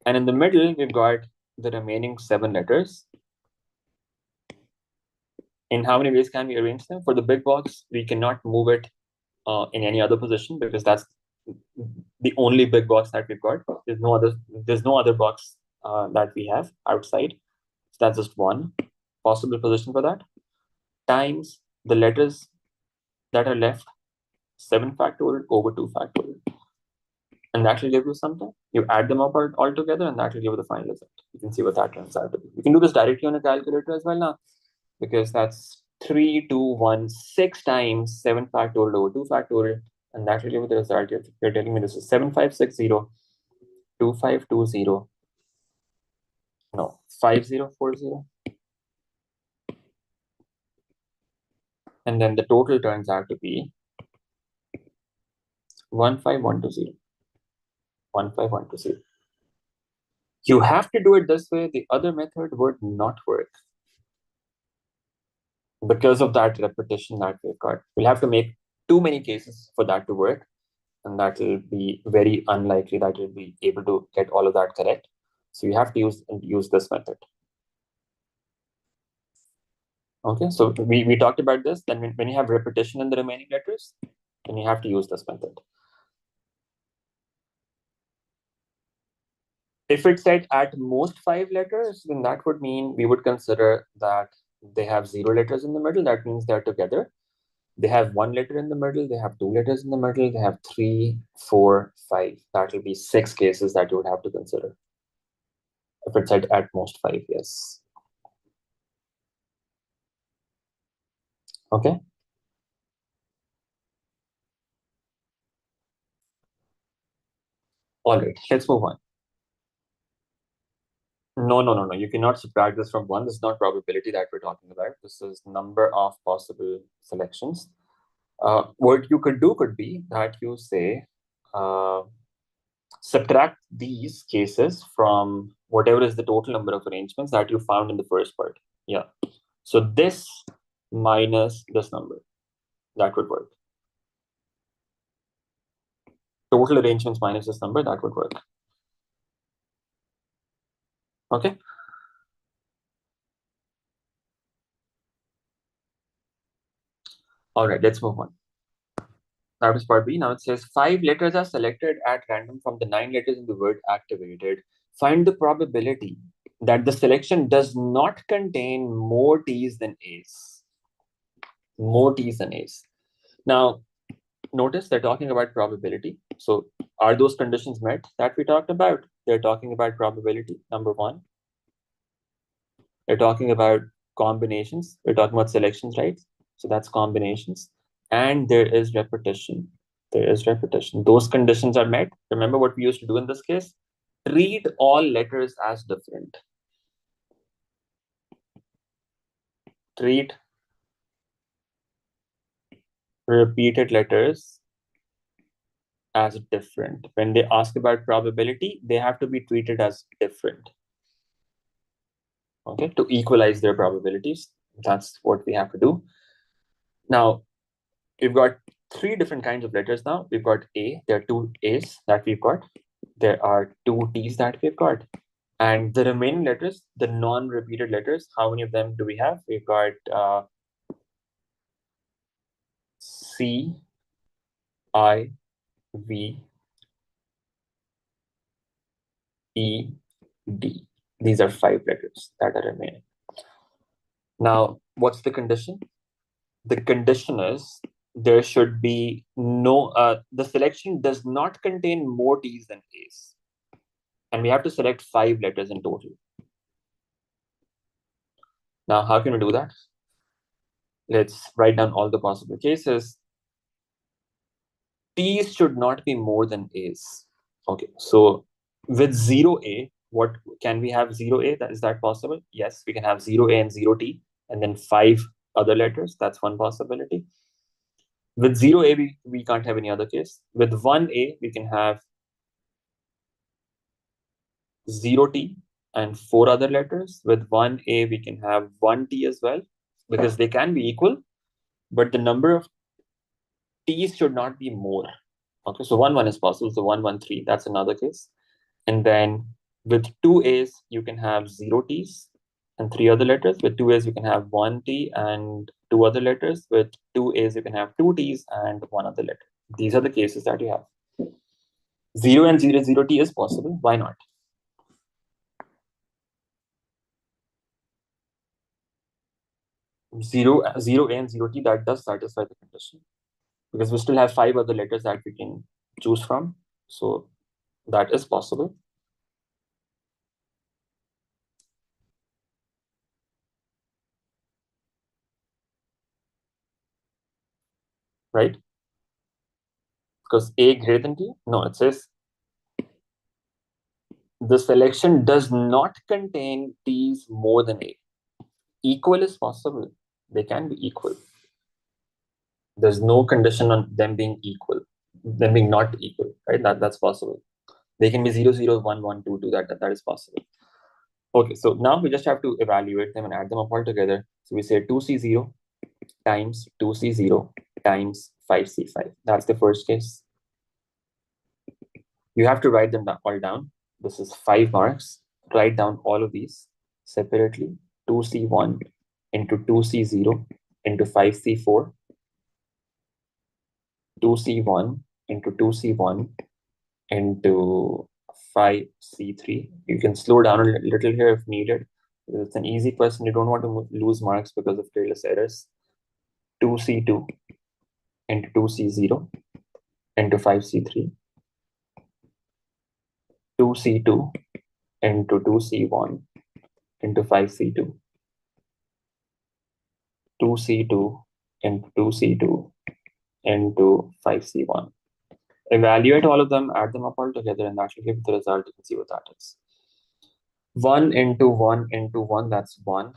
And in the middle, we've got the remaining 7 letters. In how many ways can we arrange them? For the big box, we cannot move it in any other position because that's the only big box that we've got. There's no other box that we have outside. So that's just one possible position for that. Times the letters that are left, 7 factorial over 2 factorial. And that will give you something. You add them up all together, and that will give you the final result. You can see what that turns out to be. You can do this directly on a calculator as well now, because that's 3,216 times 7 factorial over 2 factorial, and that will give you the result. You're telling me this is 7560, 5040, and then the total turns out to be 15120. 15120. You have to do it this way. The other method would not work because of that repetition that we've got. We'll have to make too many cases for that to work, and that will be very unlikely that you'll be able to get all of that correct. So you have to use this method. Okay, so we talked about this. Then when you have repetition in the remaining letters, then you have to use this method. If it said at most 5 letters, then that would mean we would consider that they have 0 letters in the middle. That means they're together. They have 1 letter in the middle. They have 2 letters in the middle. They have 3, 4, 5. That will be 6 cases that you would have to consider. If it said at most 5, yes. Okay. All right, let's move on. No. You cannot subtract this from 1. This is not probability that we're talking about. This is number of possible selections. What you could do could be that you say, subtract these cases from whatever is the total number of arrangements that you found in the first part. Yeah. So this minus this number, that would work. Total arrangements minus this number, that would work. Okay. All right, let's move on. That was part B. Now it says 5 letters are selected at random from the 9 letters in the word activated. Find the probability that the selection does not contain more T's than A's. More T's than A's. Now, notice they're talking about probability. So are those conditions met that we talked about? They're talking about probability, number 1. They're talking about combinations. We're talking about selections, right? So that's combinations. And there is repetition. There is repetition. Those conditions are met. Remember what we used to do in this case? Treat all letters as different. Treat repeated letters as different. When they ask about probability, they have to be treated as different. Okay, to equalize their probabilities. That's what we have to do. Now, we've got 3 different kinds of letters now. We've got A. There are 2 A's that we've got. There are 2 T's that we've got. And the remaining letters, the non-repeated letters, how many of them do we have? We've got C, I, V, E, D. These are 5 letters that are remaining. Now, what's the condition? The condition is there should be no, the selection does not contain more T's than A's. And we have to select 5 letters in total. Now, how can we do that? Let's write down all the possible cases. T's should not be more than A's. Okay, so with 0A, what can we have 0A? Is that possible? Yes, we can have 0A and 0T, and then 5 other letters. That's one possibility. With 0A, we can't have any other case. With 1A, we can have 0T and 4 other letters. With 1A, we can have 1T as well, because they can be equal, but the number of T's should not be more. Okay, so 1 is possible. So 1, 1, 3, that's another case. And then with 2 A's, you can have 0 T's and 3 other letters. With 2 A's, you can have 1 T and 2 other letters. With 2 A's, you can have 2 T's and 1 other letter. These are the cases that you have. 0 and 0 T is possible. Why not? Zero A and 0 T, that does satisfy the condition, because we still have 5 other letters that we can choose from. So that is possible. Right? Because A greater than T? No, it says the selection does not contain T's more than A. Equal is possible. They can be equal. There's no condition on them being equal, them being not equal, right? That's possible. They can be 0, 0, 1, 1, 2, 2. That is possible. Okay, so now we just have to evaluate them and add them up all together. So we say 2C0 times 2C0 times 5C5. That's the first case. You have to write them all down. This is 5 marks. Write down all of these separately. 2C1 into 2C0 into 5C4. 2C1 into 2C1 into 5C3. You can slow down a little here if needed. It's an easy question. You don't want to lose marks because of careless errors. 2C2 into 2C0 into 5C3. 2C2 into 2C1 into 5C2. 2C2 into 2C2 into 5C1. Evaluate all of them, add them up all together, and that should give the result. You can see what that is. 1 into 1 into 1, that's 1.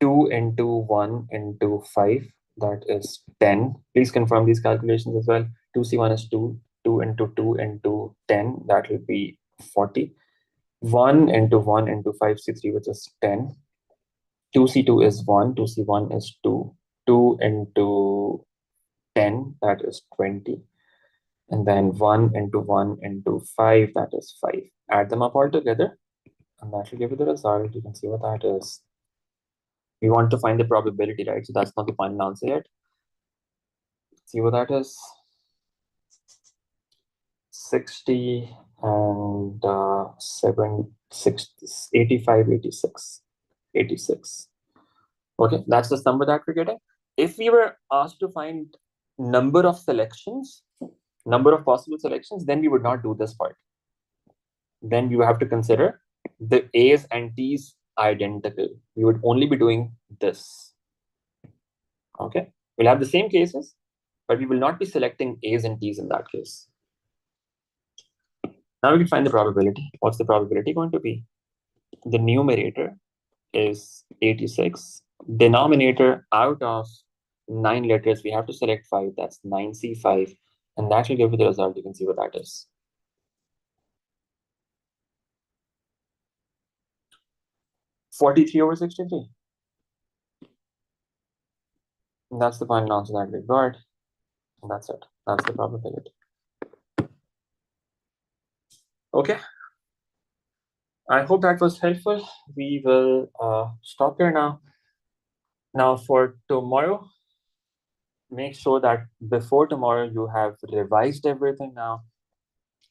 2 into 1 into 5, that is 10. Please confirm these calculations as well. 2C1 is 2. 2 into 2 into 10, that will be 40. 1 into 1 into 5C3, which is 10. 2C2 is 1. 2C1 is 2. 2 into 10, that is 20. And then 1 into 1 into 5, that is 5. Add them up all together, and that will give you the result. You can see what that is. We want to find the probability, right? So that's not the final answer yet. See what that is. 60 and 85, 86. 86. Okay, that's the number that we're getting. If we were asked to find number of selections, number of possible selections, then we would not do this part. Then we would have to consider the A's and T's identical. We would only be doing this. Okay, we'll have the same cases, but we will not be selecting A's and T's in that case. Now we can find the probability. What's the probability going to be? The numerator is 86. Denominator, out of 9 letters, we have to select 5. That's 9C5. And that will give you the result. You can see what that is. (43/63). And that's the final answer that we got. And that's it. That's the probability. Okay. I hope that was helpful. We will stop here now. Now for tomorrow, make sure that before tomorrow you have revised everything now.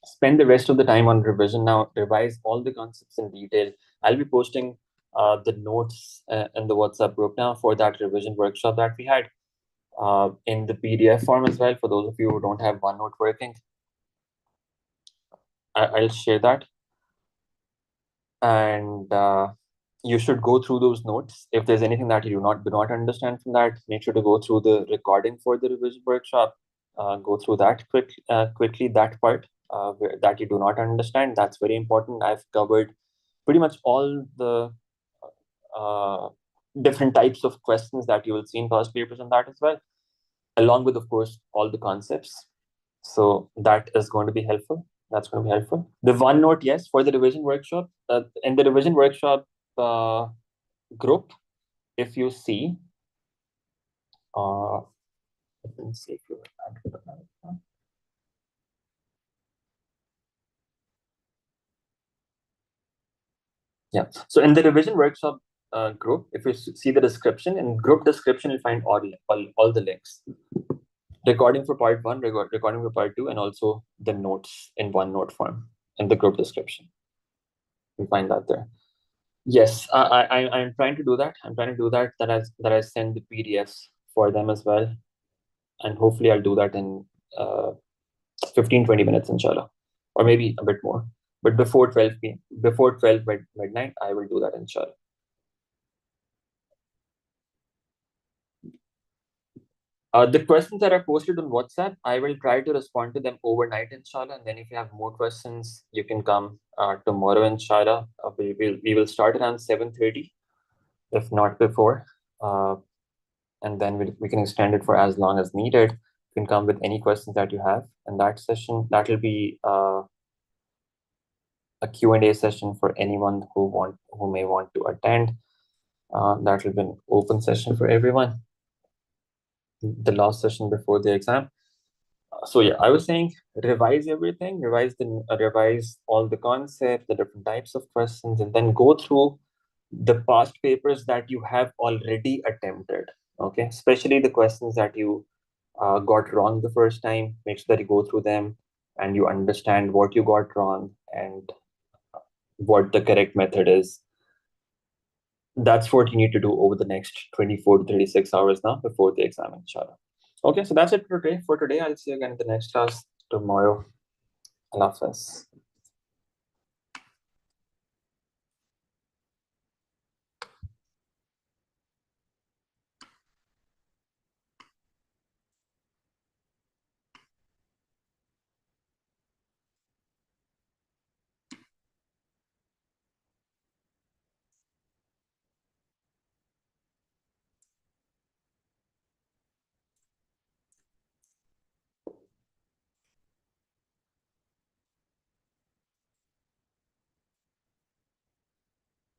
Spend the rest of the time on revision now. Revise all the concepts in detail. I'll be posting the notes in the WhatsApp group now for that revision workshop that we had in the PDF form as well. For those of you who don't have OneNote working, I'll share that. And you should go through those notes. If there's anything that you do not understand from that, make sure to go through the recording for the revision workshop. Go through that quickly, that part that you do not understand. That's very important. I've covered pretty much all the different types of questions that you will see in past papers on that as well, along with, of course, all the concepts. So that is going to be helpful. That's going to be helpful. The OneNote, yes, for the revision workshop. In the revision workshop group, if you see, let me see if you yeah. So in the revision workshop group, if you see the description, in group description, you'll find all the links. Recording for part 1, recording for part 2, and also the notes in OneNote form in the group description. You find that there. Yes, I'm trying to do that. I'm trying to do that. That I send the PDFs for them as well, and hopefully I'll do that in 15-20 minutes, inshallah, or maybe a bit more. But before 12 p.m., before 12 midnight, I will do that, inshallah. The questions that are posted on WhatsApp, I will try to respond to them overnight, inshallah. And then if you have more questions, you can come tomorrow, inshallah. We will start around 7:30, if not before. And then we can extend it for as long as needed. You can come with any questions that you have in that session. That will be a Q&A session for anyone who may want to attend. That will be an open session for everyone. The last session before the exam. So yeah, I was saying revise everything, revise all the concepts, the different types of questions, and then go through the past papers that you have already attempted. Okay, especially the questions that you got wrong the first time. Make sure that you go through them. and you understand what you got wrong and what the correct method is. That's what you need to do over the next 24 to 36 hours now before the exam, inshallah. Okay, so that's it for today. I'll see you again in the next class tomorrow. Allah Hafiz.